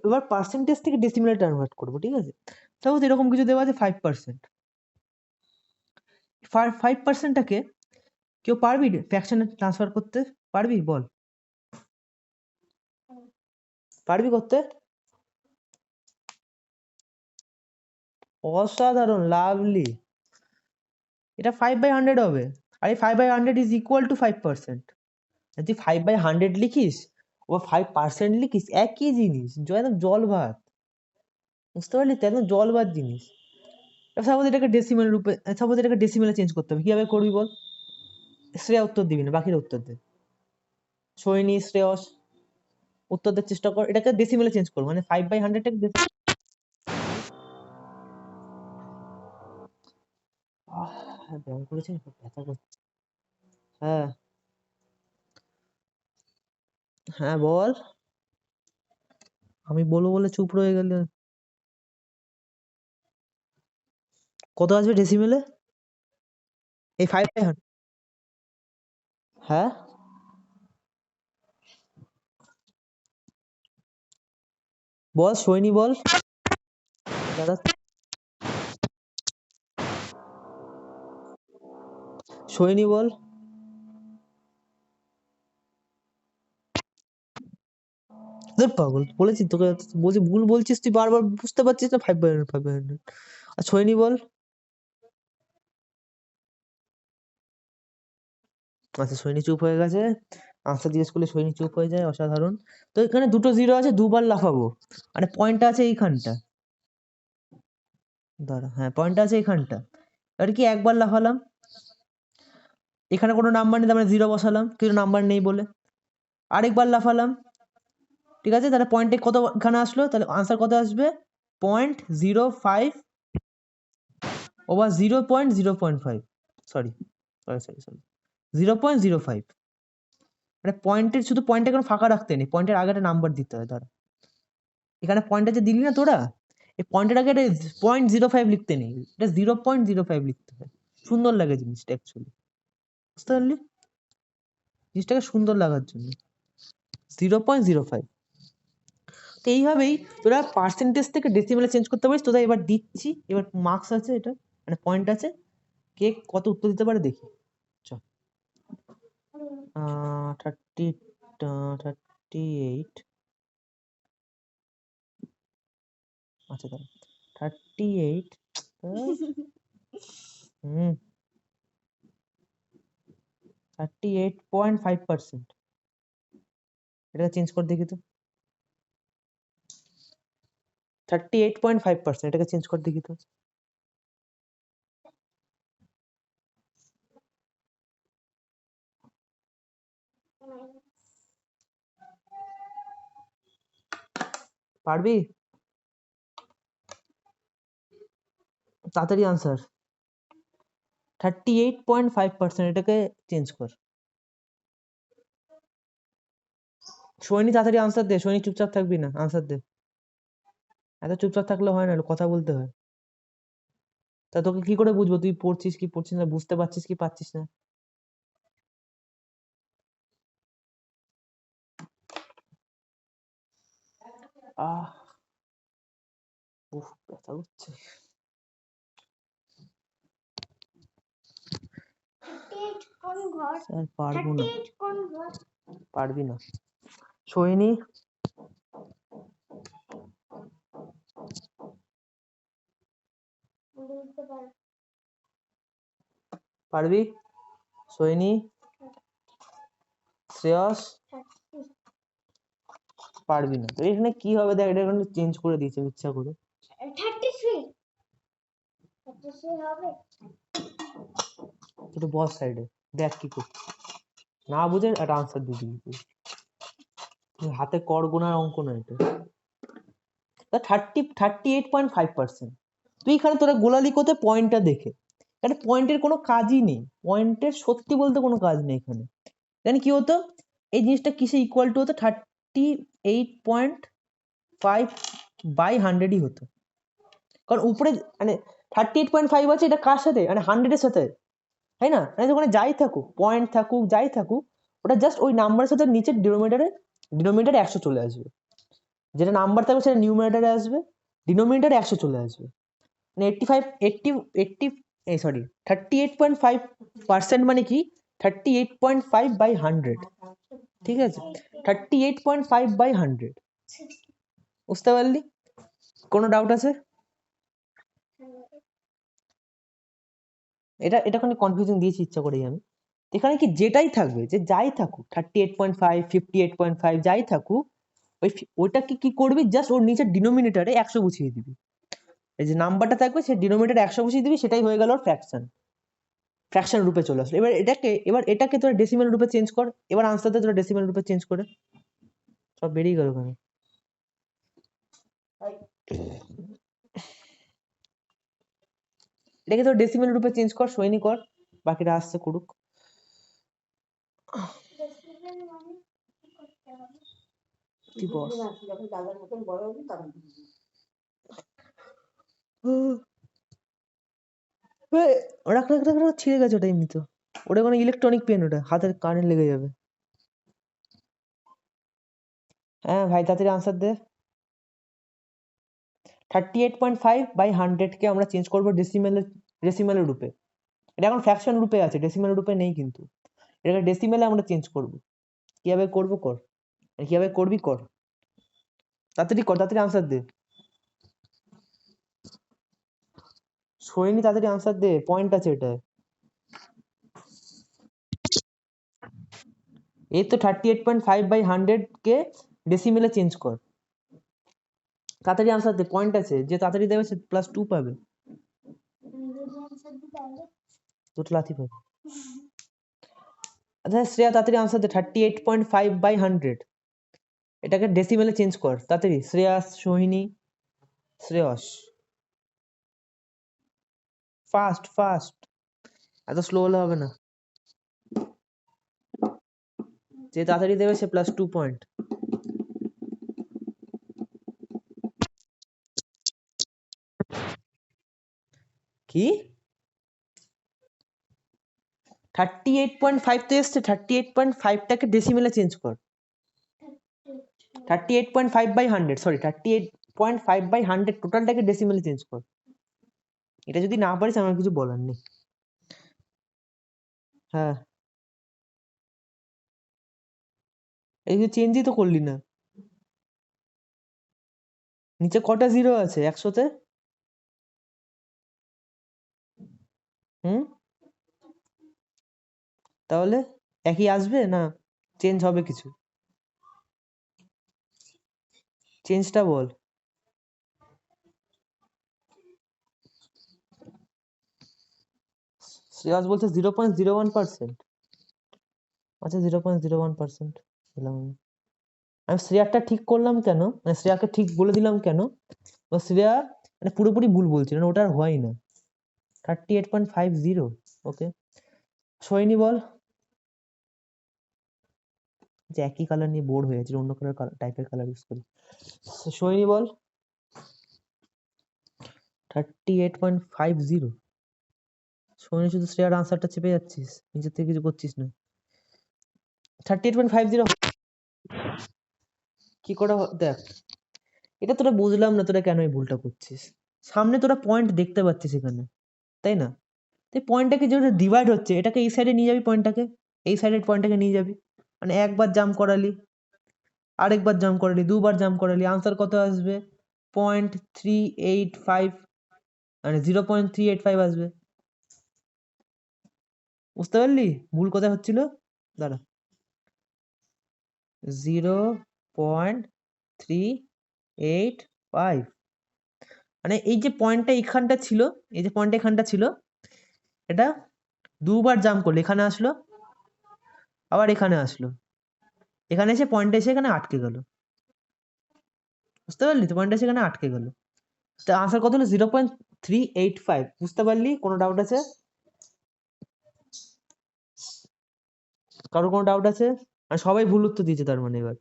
এবার পার্সেন্টেজ থেকে ডেসিমেলে কনভার্ট করবো, ঠিক আছে? সাপোজ এরকম কিছু দেওয়া আছে 5%। 5%টাকে কেউ পারবি ফ্র্যাকশনে ট্রান্সফার করতে? পারবি? বল, পারবি করতে? অসাধারণ, লাভলি। এটা 5/100 হবে, আর এই 5/100 ইজ ইকুয়াল টু 5%। যদি 5/100 লিখিস ও 5% লিখিস, একই জিনিস, একদম জল ভাত, বুঝতে পারলি তো? একদম জল ভাত জিনিস। সাপোজ এটাকে ডেসিমেল রূপে, সাপোজ এটাকে ডেসিমেলে চেঞ্জ করতে হবে, কিভাবে করবি বল? শ্রেয়া উত্তর দিবি না, বাকিরা উত্তর দে। সৈনী, শ্রেয়স, উত্তর দেওয়ার চেষ্টা কর। এটাকে ডেসিমেলে চেঞ্জ করবো, মানে 5/100 টাকে ব্যায়াম করেছেন, ব্যথা করছে। হ্যাঁ হ্যাঁ বল, আমি বলবো বলে চুপ রয়ে গেলে। কত আসবে ডেসিমেলে? এই 5/100। হ্যাঁ বল সৈনী, বল দাদা, সৈনী বল। ধুর পাগল, বলেছি তোকে, বলছি ভুল বলছিস তুই বারবার, বুঝতে পারছিস না? 5/100, 5/100। আর সৈনী বল। আচ্ছা, সৈনী চুপ হয়ে গেছে। আনসার জিজ্ঞেস করলে সৈনী চুপ হয়ে যায়, অসাধারণ। তো এখানে দুটো জিরো আছে, দুবার লাফাবো, মানে পয়েন্টটা আছে এইখানটা। দাঁড়া, হ্যাঁ পয়েন্টটা আছে এইখানটা। আর কি একবার লাফালাম, এখানে কোনো নাম্বার নেই, তার মানে জিরো বসালাম, কিছু নাম্বার নেই বলে। আরেকবার লাফালাম, ঠিক আছে, তাহলে পয়েন্টে কত এখানে আসলো, তাহলে আনসার কত আসবে? 0.05 over 0.05, sorry sorry sorry sorry 0.05। মানে পয়েন্টের, শুধু পয়েন্টে কোনো ফাঁকা রাখতে নেই, পয়েন্টের আগে একটা নাম্বার দিতে হয়। ধর এখানে পয়েন্টটা যে দিলি না তোরা, এই পয়েন্টের আগে একটা 0.05 লিখতে নেই, এটা 0.05 লিখতে হয়। সুন্দর লাগে জিনিসটা অ্যাকচুয়ালি, বুঝতে পারলি? জিনিসটাকে সুন্দর লাগার জন্য 0.05। তো এইভাবেই তোরা পার্সেন্টেজ থেকে ডেসিমেলে চেঞ্জ করতে পারিস। তোরা এবার দিচ্ছি, এবার মার্কস আছে, এটা মানে পয়েন্ট আছে, কে কত উত্তর দিতে পারে দেখি। চল 38, আচ্ছা দাঁড়া, 38, হুম 38.5%, এটা চেঞ্জ করে দেখি তো। 38.5%, এটাকে চেঞ্জ করে দেখি তো। পারবি? তাড়াতাড়ি আনসার। 38.5%, এটাকে চেঞ্জ কর। সৈনী তাড়াতাড়ি আনসার দে, সৈনী চুপচাপ থাকবি না, আনসার দে। এত চুপচাপ থাকলে হয় না, কথা বলতে হয়। তা তোকে কি করে বুঝবো তুই পড়ছিস কি পড়ছিস না, বুঝতে পারছিস কি পারছিস না? আহ উফ, ব্যথা করছে। স্যার পারবো না, পারবি না। সৈনী পারবি? সৈনী, শ্রেয়স পারবি না। তো এখানে কি হবে দেখ, এটা এখানে চেঞ্জ করে দিয়েছে ইচ্ছা করে। 33 হবে, একটু বস সাইডে দেখ কি করছিস, না বুঝে একটা আনসার দিয়ে দিবি তুই। হাতে কর গোনার অঙ্ক না এটা। 38.5%। তুই এখানে তোরা গোলালি করতে পয়েন্টটা দেখে, এখানে পয়েন্টের কোনো কাজই নেই, পয়েন্টের সত্যি বলতে কোনো কাজ নেই এখানে। জানি কি হতো, এই জিনিসটা কিসে ইকুয়াল টু হতো? 38.5/100ই হতো। কারণ উপরে মানে 38.5 আছে, এটা কার সাথে, মানে 100-এর সাথে, তাই না? মানে ওখানে যাই থাকুক, পয়েন্ট থাকুক, যাই থাকুক, ওটা জাস্ট ওই নাম্বারের সাথে নিচে ডিনোমিনেটরে 100 চলে আসবে। যেটা নাম্বার থাকবে সেটা নিউমারেটারে আসবে, ডিনোমিনেটারে 100 চলে আসবে। মানে 38.5% মানে কি 38.5/100, ঠিক আছে, 38.5/100, বুঝতে পারলি? কোনো ডাউট আছে? এটা কোনো কনফিউশন দিয়েছি ইচ্ছা করেই আমি। এখানে কি যেটাই থাকবে, যে যাই থাকুক 38.5, 58.5 যাই থাকুক, ওইটাকে কি করবি, জাস্ট ওর নিচে ডিনোমিনেটারে 100 বসিয়ে দিবি। এই যে নাম্বারটা থাকবে সে ডিনোমিনেটারে 100 বসিয়ে দিবি, সেটাই হয়ে গেল ওর ফ্র্যাকশন রূপে চলে আসলো। এটাকে তোরা ডেসিমাল রূপে চেঞ্জ কর। এবার আনসার দে তোরা ডেসিমাল রূপে চেঞ্জ করে। সব বেরিয়ে গেল ওখানে। এটাকে তোর ডেসিমাল রূপে চেঞ্জ কর, সৈনি কর, বাকিটা আসছে করুক। কি বল? রাখ রাখ রাখ রাখ, ছিঁড়ে গেছে ওটা এমনি তো। ওটা কোনো ইলেকট্রনিক পেন, ওটা হাতের কারেন্ট লেগে যাবে। হ্যাঁ ভাই তাড়াতাড়ি আনসার দে। 38.5/100 কে আমরা চেঞ্জ করবো ডেসিমালের রূপে। এটা এখন ফ্র্যাকশন রূপে আছে, ডেসিমাল রূপে নেই কিন্তু। এটাকে ডেসিমালে আমরা চেঞ্জ করবো। কিভাবে করবো কর, কিভাবে করবি কর, তাড়াতাড়ি কর, তাড়াতাড়ি আনসার দে। সৈনি তাড়াতাড়ি আনসার দে, পয়েন্ট আছে এটা। এই তো 38.5/100 কে ডেসিমেলে চেঞ্জ কর, তাড়াতাড়ি আনসার দে, পয়েন্ট আছে, যে তাড়াতাড়ি দেবে সে +2 পাবে, দুটো লাথি পাবে। আচ্ছা শ্রেয়া তাড়াতাড়ি আনসার দে, 38.5/100 এটাকে ডেসিমেলে চেঞ্জ কর তাড়াতাড়ি। শ্রেয়াস, সোহিনী, শ্রেয়স, ফাস্ট ফাস্ট, এত স্লো হলে হবে না। যে তাড়াতাড়ি দেবে সে +2 পয়েন্ট। কি 38.5 তো এসছে, 38.5টাকে ডেসিমেলে চেঞ্জ কর। 38.5/100, সরি 38.5/100 টোটালটাকে ডেসিমেলে চেঞ্জ কর। এটা যদি না পারিস আমার কিছু বলার নেই। হ্যাঁ এই যে চেঞ্জই তো করলি না। নিচে কটা জিরো আছে 100-তে? হুম, তাহলে একই আসবে না চেঞ্জ হবে কিছু? চেঞ্জটা বল। শ্রেয়াস বলছে 0.01%। আচ্ছা 0.01% দিলাম আমি। আমি শ্রেয়ারটা ঠিক করলাম কেন, মানে শ্রেয়াকে ঠিক বলে দিলাম কেন, শ্রেয়া মানে পুরোপুরি ভুল বলছিল না, ওটা আর হয় না। 38.50, ওকে। সৈনী বল। যে একই কালার নিয়ে বোর হয়ে যাচ্ছে, অন্য কালার টাইপের কালার ইউজ করি। সৈনী বল। 38.50। সৈনী শুধু শ্রেয়ার আনসারটা চেপে যাচ্ছিস, নিজের থেকে কিছু করছিস না। 38.50 কি করে দেখ, এটা তোরা বুঝলাম না তোরা কেন এই ভুলটা করছিস। সামনে তোরা পয়েন্ট দেখতে পাচ্ছিস এখানে, তাই না? এই পয়েন্টটাকে যেটা ডিভাইড হচ্ছে, এটাকে এই সাইডে নিয়ে যাবি, পয়েন্টটাকে এই সাইডের পয়েন্টটাকে নিয়ে যাবি, মানে একবার জাম্প করালি, আরেকবার জাম্প করালি, দুবার জাম্প করালি, আনসার কত আসবে? 0.385, মানে 0.385 আসবে। বুঝতে পারলি ভুল কোথায় হচ্ছিল? দাঁড়া, 0.385, মানে এই যে পয়েন্টটা এখানটা ছিল, এই যে পয়েন্টটা এখানটা ছিল, এটা দুবার জাম্প করলে এখানে আসলো, আবার এখানে আসলো, এখানে এসে পয়েন্টটা এসে এখানে আটকে গেল। বুঝতে পারলি তো, পয়েন্টটা এসে এখানে আটকে গেল। তো আনসার কত হলো? 0.385। বুঝতে পারলি? কোনো ডাউট আছে? কারো কোনো ডাউট আছে? আর সবাই ভুল উত্তর দিয়েছে তার মানে এবার।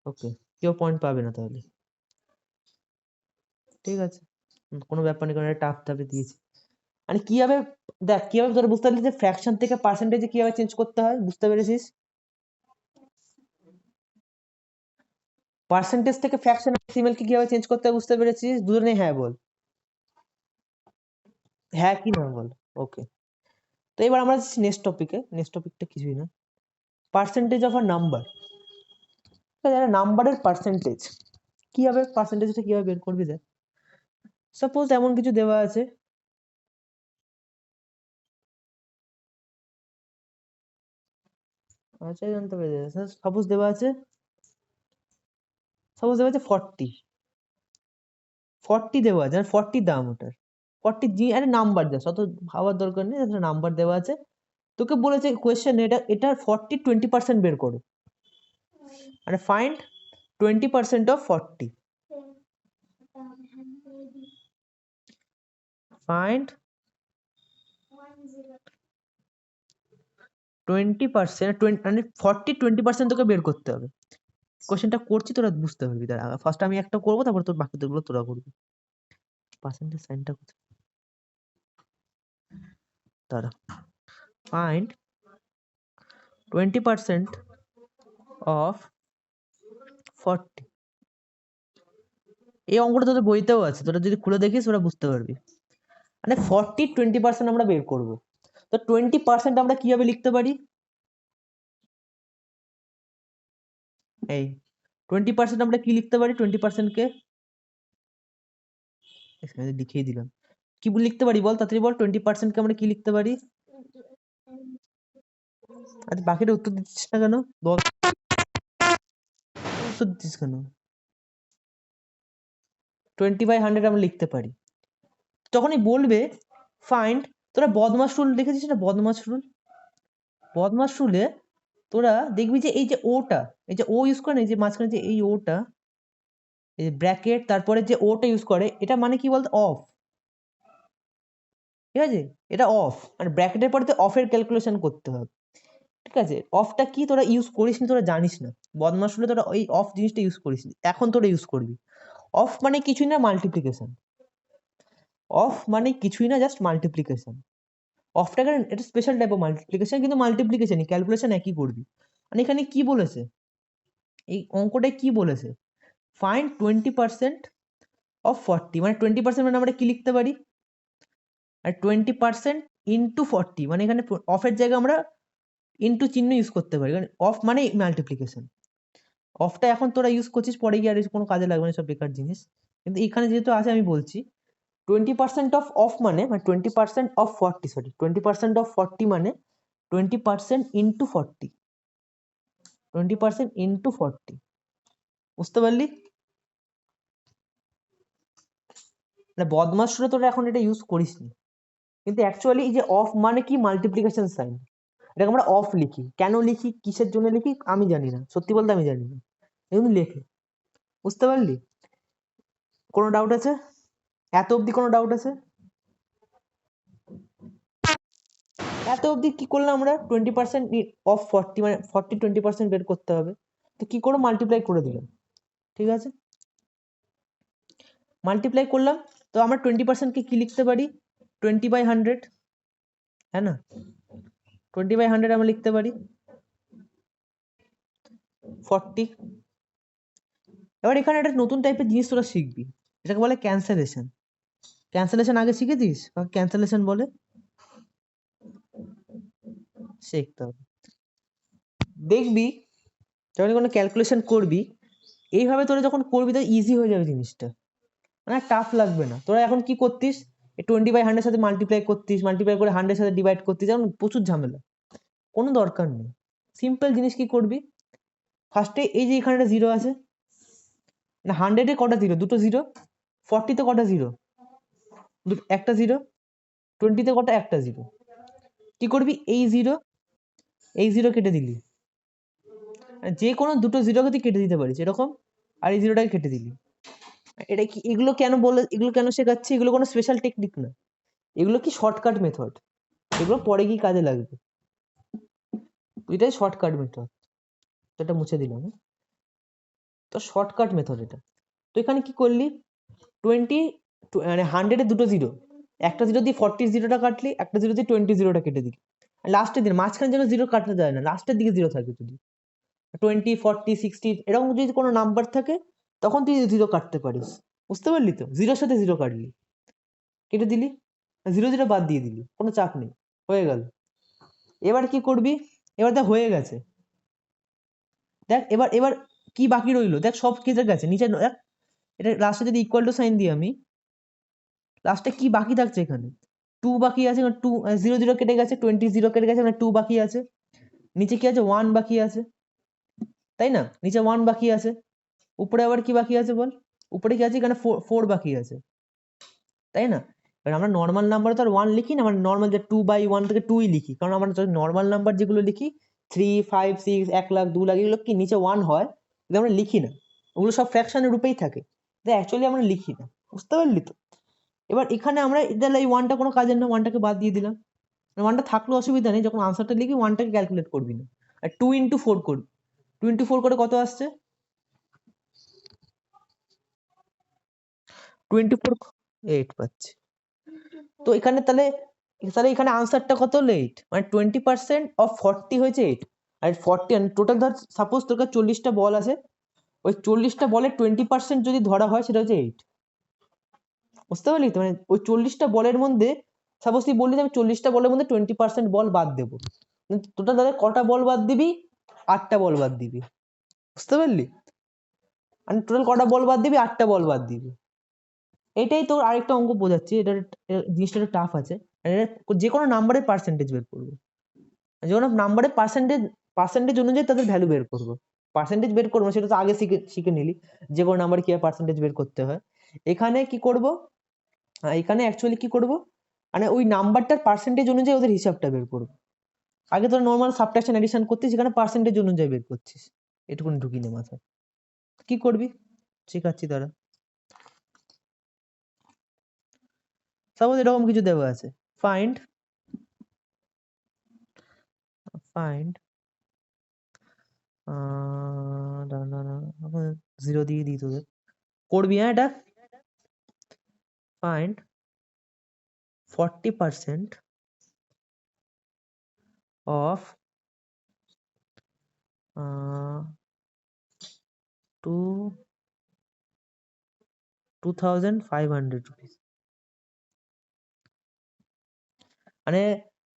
ওকে, কেউ পয়েন্ট পাবে না তাহলে, ঠিক আছে। কোনো ব্যাপার নেই, কারণ টাফ টাফে দিয়েছি। মানে কিভাবে, দেখ কিভাবে তোরা বুঝতে পারলি যে ফ্র্যাকশন থেকে পার্সেন্টেজে কিভাবে চেঞ্জ করতে হয়, বুঝতে পেরেছিস? পার্সেন্টেজ থেকে ফ্র্যাকশন ডেসিমেল কি কিভাবে চেঞ্জ করতে হয় বুঝতে পেরেছিস? দুজনে হ্যাঁ বল, হ্যাঁ কি না বল। ওকে, তো এবার আমরা নেক্সট টপিকে। নেক্সট টপিকটা কিছুই না, পার্সেন্টেজ অফ আ নাম্বার। নাম্বারের পার্সেন্টেজ কিভাবে, পার্সেন্টেজটা কিভাবে বের করবি দেখ। সাপোজ এমন কিছু দেওয়া আছে, আচ্ছা জানতে পেরে যাবে। সাপোজ দেওয়া আছে 40, 40 দেওয়া আছে, 40 দাম ওটার, 40 জি, আরে নাম্বার জাস্ট, অত ভাবার দরকার নেই, নাম্বার দেওয়া আছে। তোকে বলেছে কোয়েশ্চেন এটার 20% বের করো, মানে ফাইন্ড 20% অফ 40, ফাইন্ড 20%, মানে 20% তোকে বের করতে হবে। কোশ্চেনটা করছি তোরা বুঝতে পারবি, দাঁড়া ফার্স্ট আমি একটা করবো, তারপর তোর বাকিগুলো তোরা করবি। পার্সেন্টেজ সাইনটা কোথায়, দাঁড়া, ফাইন্ড 20% অফ 40। এই অঙ্কটা তোদের বইতেও আছে, তোরা যদি খুলে দেখিস ওরা বুঝতে পারবি। মানে 20% আমরা বের করব। তো 20% আমরা কিভাবে লিখতে পারি, এই 20% আমরা কি লিখতে পারি, 20% কে এখানে লিখেই দিলাম। কি লিখতে পারি বল, তাড়াতাড়ি বল, 20% কে আমরা কি লিখতে পারি? আচ্ছা বাকিটা উত্তর দিচ্ছিস না কেন বল, উত্তর দিচ্ছিস কেন? 20/100 আমরা লিখতে পারি। যখনই বলবে ফাইন্ড, তোরা বদমাস রুল দেখেছিস না, বদমাস রুল? বদমাস রুলে তোরা দেখবি যে এই যে ওটা, এই যে ও ইউজ করে না, এই যে মাঝখানে যে এই ওটা, এই ব্র্যাকেট, তারপরে যে ওটা ইউজ করে, এটা মানে কি বলতো, অফ। ঠিক আছে, এটা অফ, মানে ব্র্যাকেটের পরে অফের ক্যালকুলেশন করতে হবে। ঠিক আছে, অফটা কি তোরা ইউজ করিস নি, তোরা জানিস না, বদমাস হলে তোরা ওই অফ জিনিসটা ইউজ করিস নি, এখন তোরা ইউজ করবি। অফ মানে কিছুই না, মাল্টিপ্লিকেশন। অফ মানে কিছুই না, জাস্ট মাল্টিপ্লিকেশন। অফটাকে এটা স্পেশাল টাইপ অফ মাল্টিপ্লিকেশন, কিন্তু মাল্টিপ্লিকেশনই, ক্যালকুলেশন একই করবি। মানে এখানে কি বলেছে, এই অঙ্কটায় কি বলেছে, ফাইন্ড 20% অফ 40, মানে 20% মানে আমরা কি লিখতে পারি, আর 20% ইন্টু 40, মানে এখানে অফের জায়গায় আমরা ইন্টু চিহ্ন ইউজ করতে পারি, কারণ অফ মানে মাল্টিপ্লিকেশন। অফটা এখন তোরা ইউজ করছিস, পরে গিয়ে আর কোনো কাজে লাগবে না, সব বেকার জিনিস। কিন্তু এখানে যেহেতু আছে আমি বলছি, 20% অফ অফ মানে 20% অফ 40, সরি 20% অফ 40 মানে 20% ইন্টু 40, 20% ইন্টু 40, বুঝতে পারলি? মানে বদমাস করে তোরা এখন এটা ইউজ করিস নি, কিন্তু অ্যাকচুয়ালি এই যে অফ মানে কি, মাল্টিপ্লিকেশন সাইন। এটাকে আমরা অফ লিখি, কেন লিখি, কিসের জন্য লিখি আমি জানি না, সত্যি বলতে আমি জানি না, কিন্তু লেখে। বুঝতে পারলি? কোনো ডাউট আছে এত অবধি, কোনো ডাউট আছে? এত অবধি কি করলাম আমরা, 20% অফ 40, মানে 40 20% বের করতে হবে, তো কি করে মাল্টিপ্লাই করে দিলাম। ঠিক আছে, মাল্টিপ্লাই করলাম, তো আমরা 20% কে কি লিখতে পারি, 20/100, হ্যাঁ না, 20/100 আমরা লিখতে পারি 40। এবার এখানে একটা নতুন টাইপের জিনিস তোরা শিখবি, এটাকে বলে ক্যান্সেলেশন। ক্যান্সেলেশন আগে শিখেছিস? ক্যান্সেলেশন বলে শিখতে হবে। দেখবি যখন কোনো ক্যালকুলেশন করবি, এইভাবে তোরা যখন করবি তো ইজি হয়ে যাবে জিনিসটা, মানে টাফ লাগবে না। তোরা এখন কি করতিস, 20/100 সাথে মাল্টিপ্লাই করতিস, মাল্টিপ্লাই করে 100 সাথে ডিভাইড করতিস, যেমন প্রচুর ঝামেলা, কোনো দরকার নেই। সিম্পল জিনিস কি করবি, ফার্স্টে এই যে এখানে একটা জিরো আছে না, 100-এ কটা জিরো, দুটো জিরো, 40-তে কটা জিরো, একটা জিরো, 20-তে কটা, একটা জিরো। কি করবি, এই জিরো কেটে দিলি, যে কোনো দুটো জিরোকে তুই কেটে দিতে পারিস এরকম, আর এই জিরোটাকে কেটে দিলি। এটা কি, এগুলো কেন বলে, এগুলো কেন শেখাচ্ছি, এগুলো কোনো স্পেশাল টেকনিক না, এগুলো কি শর্টকাট মেথড, এগুলো পরে কি কাজে লাগবে, এটাই শর্টকাট মেথড। এটা মুছে দিলাম, তো শর্টকাট মেথড এটা। তো এখানে কি করলি, 20, মানে 100-এ দুটো জিরো, একটা জিরো দিয়ে 40 জিরোটা কাটলি, একটা জিরো দিয়ে 20 জিরোটা কেটে দিলি, লাস্টের দিন মাঝখানে যেন জিরো কাটা যায় না, লাস্টের দিকে জিরো থাকে যদি, 20, 40, 60 এরকম যদি কোনো নাম্বার থাকে তখন তুই জিরো কাটতে পারিস। বুঝতে পারলি তো? জিরোর সাথে জিরো কাটলি, কেটে দিলি, জিরো জিরো বাদ দিয়ে দিলি, কোনো চাপ নেই, হয়ে গেল। এবার কি করবি? এবার দেখ হয়ে গেছে। দেখ এবার এবার কি বাকি রইলো, দেখ সব কেটে গেছে নিচে দেখ। এটা লাস্টে যদি ইকুয়াল টু সাইন দিই আমি, লাস্টে কি বাকি থাকছে এখানে? 2 বাকি আছে, 2 0 0 কেটে গেছে, 20 0 কেটে গেছে, মানে 2 বাকি আছে। নিচে কি আছে? 1 বাকি আছে, তাই না? নিচে 1 বাকি আছে। উপরে আবার কি বাকি আছে বল? উপরে কি আছে? এখানে 4 বাকি আছে, তাই না? এবার আমরা নর্মাল নাম্বার তো আর 1 লিখি না, আমরা নর্মাল যে 2/1 থেকে 2 ই লিখি, কারণ আমরা নর্মাল নাম্বার যেগুলো লিখি 3, 5, 6, 1 লাখ, 2 লাখ, এগুলো কি নিচে 1 হয়, কিন্তু আমরা লিখি না, ওগুলো সব ফ্র্যাকশনের রূপেই থাকে, অ্যাকচুয়ালি আমরা লিখি না। বুঝতে পারলি তো? এবার এখানে আমরা এই 1টা কোনো কাজের না, 1টাকে বাদ দিয়ে দিলাম। 1টা থাকলেও অসুবিধা নেই, যখন আনসারটা লিখি 1টাকে ক্যালকুলেট করবি না, আর 2 ইন্টু 4 করবি। 2 ইন্টু 4 করে কত আসছে? 2 ইন্টু 4 8 পাচ্ছি। তো এখানে তাহলে তাহলে এখানে আনসারটা কত হলো? 8, মানে 20% অফ 40 হয়েছে 8। আর 40 টোটাল ধর, সাপোজ তোর কাছে 40টা বল আছে, ওই 40টা বলের 20% যদি ধরা হয় সেটা হচ্ছে 8। বুঝতে পারলি তো? মানে ওই 40টা বলের মধ্যে সাপোজ তুই বললি যে আমি 40টা বলের মধ্যে 20% বল বাদ দেবো, টোটাল তাহলে কটা বল বাদ দিবি? 8টা বল বাদ দিবি। বুঝতে পারলি? মানে টোটাল কটা বল বাদ দিবি? 8টা বল বাদ দিবি। এটাই তোর আরেকটা অঙ্ক বোঝাচ্ছি, এটা জিনিসটা একটু টাফ আছে। যে কোনো নাম্বারের পার্সেন্টেজ বের করবো, যে কোনো নাম্বারের পার্সেন্টেজ পার্সেন্টেজ অনুযায়ী তাদের ভ্যালু বের করবো। পার্সেন্টেজ বের করবো সেটা তো আগে শিখে শিখে নিলি, যে কোনো নাম্বার কিভাবে পার্সেন্টেজ বের করতে হয়। এখানে কি করব? এখানে অ্যাকচুয়ালি কি করব, মানে ওই নাম্বারটার পার্সেন্টেজ অনুযায়ী ওদের হিসাবটা বের করবো। আগে তোর নর্মাল সাবট্রাকশন এডিশন করতিস, সেখানে পার্সেন্টেজ অনুযায়ী বের করছিস। এটুকুনি ঢুকি নে মাথায়। কি করবি শেখাচ্ছি তারা। সাপোজ এরকম কিছু দেওয়া আছে, ফাইন্ড ফাইন্ড জিরো দিয়ে দিই তোদের, করবি হ্যাঁ এটা। ফাইন্ড 40% of 2,500 rupees, মানে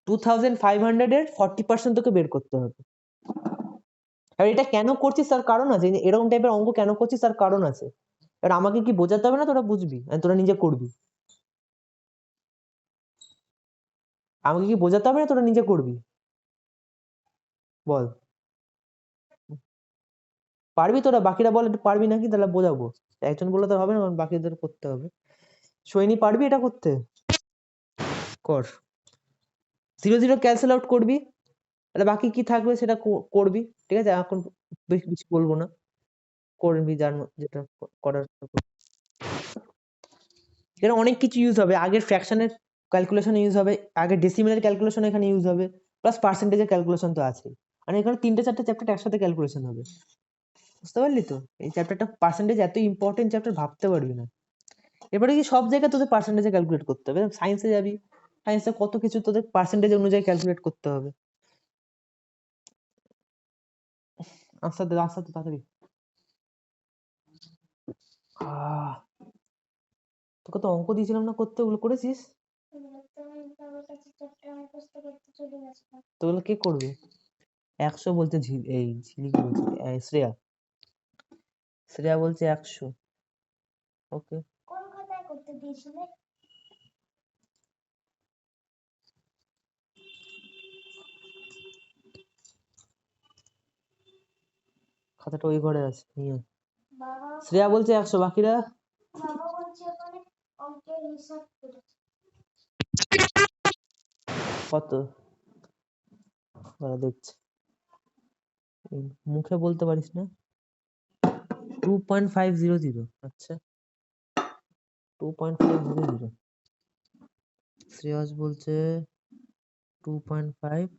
2,500 এর 40% তোকে বের করতে হবে। আর এটা কেন করছিস তার কারণ আছে, এরকম টাইপের অঙ্ক কেন করছিস তার কারণ আছে। এবার আমাকে কি বোঝাতে হবে না, তোরা বুঝবি, তোরা নিজে করবি। আমাকে কি বোঝাতে হবে না, তোরা নিজে করবি, বল। পারবি তোরা? বাকিরা বল একটু পারবি নাকি, তাহলে বোঝাবো। একজন বললে তো হবে না, কারণ বাকিদের করতে হবে। সৈনী পারবি এটা করতে? কর। 0 0 ক্যান্সেল আউট করবি, তাহলে বাকি কি থাকবে সেটা করবি। ঠিক আছে, এখন বেশি কিছু বলবো না, করবি যেটা করার। এখানে অনেক কিছু ইউজ হবে, আগের ফ্র্যাকশনের ক্যালকুলেশন ইউজ হবে, আগে ডেসিমেলের ক্যালকুলেশন এখানে ইউজ হবে, প্লাস পার্সেন্টেজের ক্যালকুলেশন তো আছে। মানে এখানে 3টে 4টে চ্যাপ্টার একসাথে ক্যালকুলেশন হবে। বুঝতে পারলি তো? এই চ্যাপ্টারটা পার্সেন্টেজ এত ইম্পর্টেন্ট চ্যাপ্টার, ভাবতে পারবি না। এবারে কি সব জায়গায় তোদের পার্সেন্টেজে ক্যালকুলেট করতে হবে, সায়েন্সে যাবি, সায়েন্সে কত কিছু তোদের পার্সেন্টেজ অনুযায়ী ক্যালকুলেট করতে হবে। আনসার দে, আনসার দে তাড়াতাড়ি। তোকে তো অঙ্ক দিয়েছিলাম না করতে, ওগুলো করেছিস? তো ওগুলো কে করবে? 100 বলছে এই ঝিলিক বলছে, শ্রেয়া শ্রেয়া বলছে 100। ওকে, কোন খাতায় করতে দিয়েছিলে? খাতাটা ওই ঘরে আছে, নিয়ে শ্রেয়া বলছে 100, বাকিরা? বাবা বলছে ওখানে অঙ্কের হিসাব করেছে। কত? দাঁড়া দেখছি, মুখে বলতে পারিস না। 2.500, আচ্ছা 2.500। শ্রেয়াস বলছে 2.5।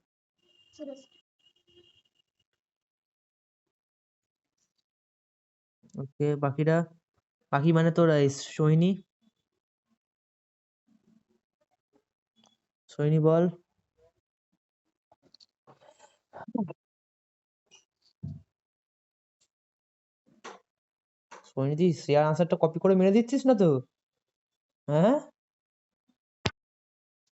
ওকে, বাকিরা? বাকি মানে তোর সোহিনী, সোহিনী বল। পরিণীতি শ্রেয়ার আনসারটা কপি করে মেরে দিচ্ছিস না তো? হ্যাঁ?